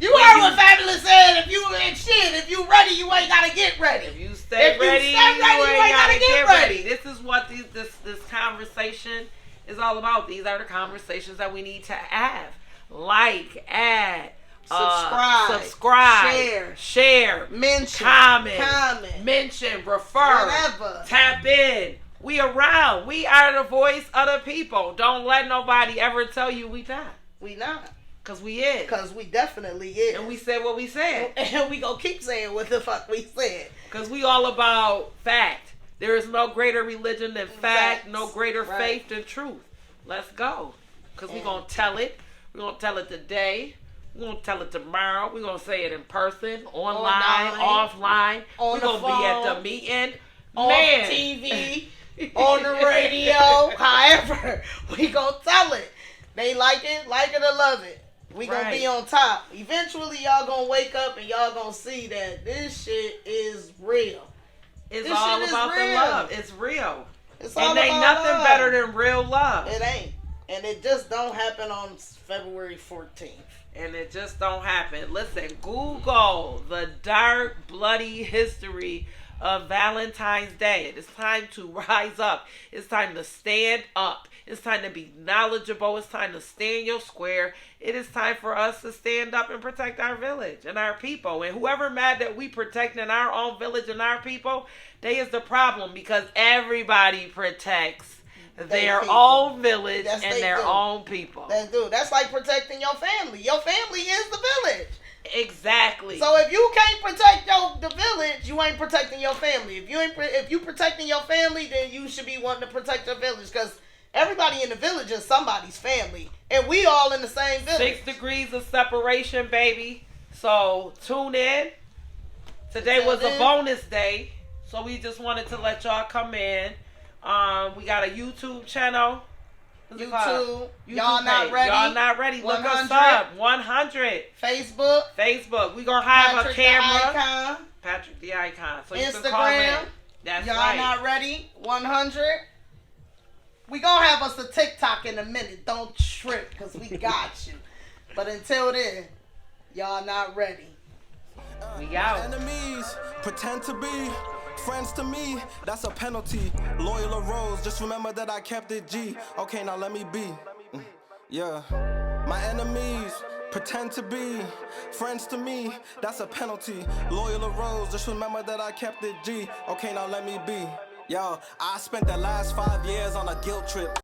You heard what Fabulous said. If you ain't shit, if you ready, you ain't gotta get ready. If you stay ready, you ain't gotta get ready. This is what this conversation is all about. These are the conversations that we need to have. Like, add, subscribe, share, mention, comment, mention, refer, whatever. Tap in. We around. We are the voice of the people. Don't let nobody ever tell you we not. We not. Cause we is. Cause we definitely is. And we said what we said. And we gonna keep saying what the fuck we said. Cause we all about fact. There is no greater religion than fact. Facts. No greater faith than truth. Let's go. Cause we gonna tell it. We're gonna tell it today. We're gonna tell it tomorrow. We're gonna say it in person, online, offline. On We're gonna phone, be at the meeting. On Man. TV, on the radio. However, we gonna tell it. They like it or love it. We gonna be on top. Eventually, y'all gonna wake up and y'all gonna see that this shit is real. It's all about the love. It's real. It's all and ain't about nothing love. better than real love. It ain't. And it just don't happen on February 14th. And it just don't happen. Listen, Google the dark, bloody history of Valentine's Day. It's time to rise up. It's time to stand up. It's time to be knowledgeable. It's time to stay in your square. It is time for us to stand up and protect our village and our people. And whoever mad that we protecting our own village and our people, they is the problem, because everybody protects their own village and their own people. That's like protecting your family. Your family is the village. Exactly. So if you can't protect the village, you ain't protecting your family. If you protecting your family, then you should be wanting to protect your village, because everybody in the village is somebody's family, and we all in the same village. 6 degrees of separation, baby. So tune in. Today was a bonus day, so we just wanted to let y'all come in. We got a YouTube channel. YouTube. Y'all not ready. Y'all not ready. Look 100. us up. 100. Facebook. We gonna have Patrick a camera. The icon. Patrick the icon. So Instagram. you can call in. That's y'all right. not ready. 100. We gonna have us a TikTok in a minute. Don't trip, cause we got you. But until then, y'all not ready. We out. Enemies pretend to be friends to me. That's a penalty. Loyal or rose, just remember that I kept it G. Okay, now let me be. Yeah. My enemies pretend to be friends to me. That's a penalty. Loyal or rose, just remember that I kept it G. Okay, now let me be. Yo, I spent the last 5 years on a guilt trip.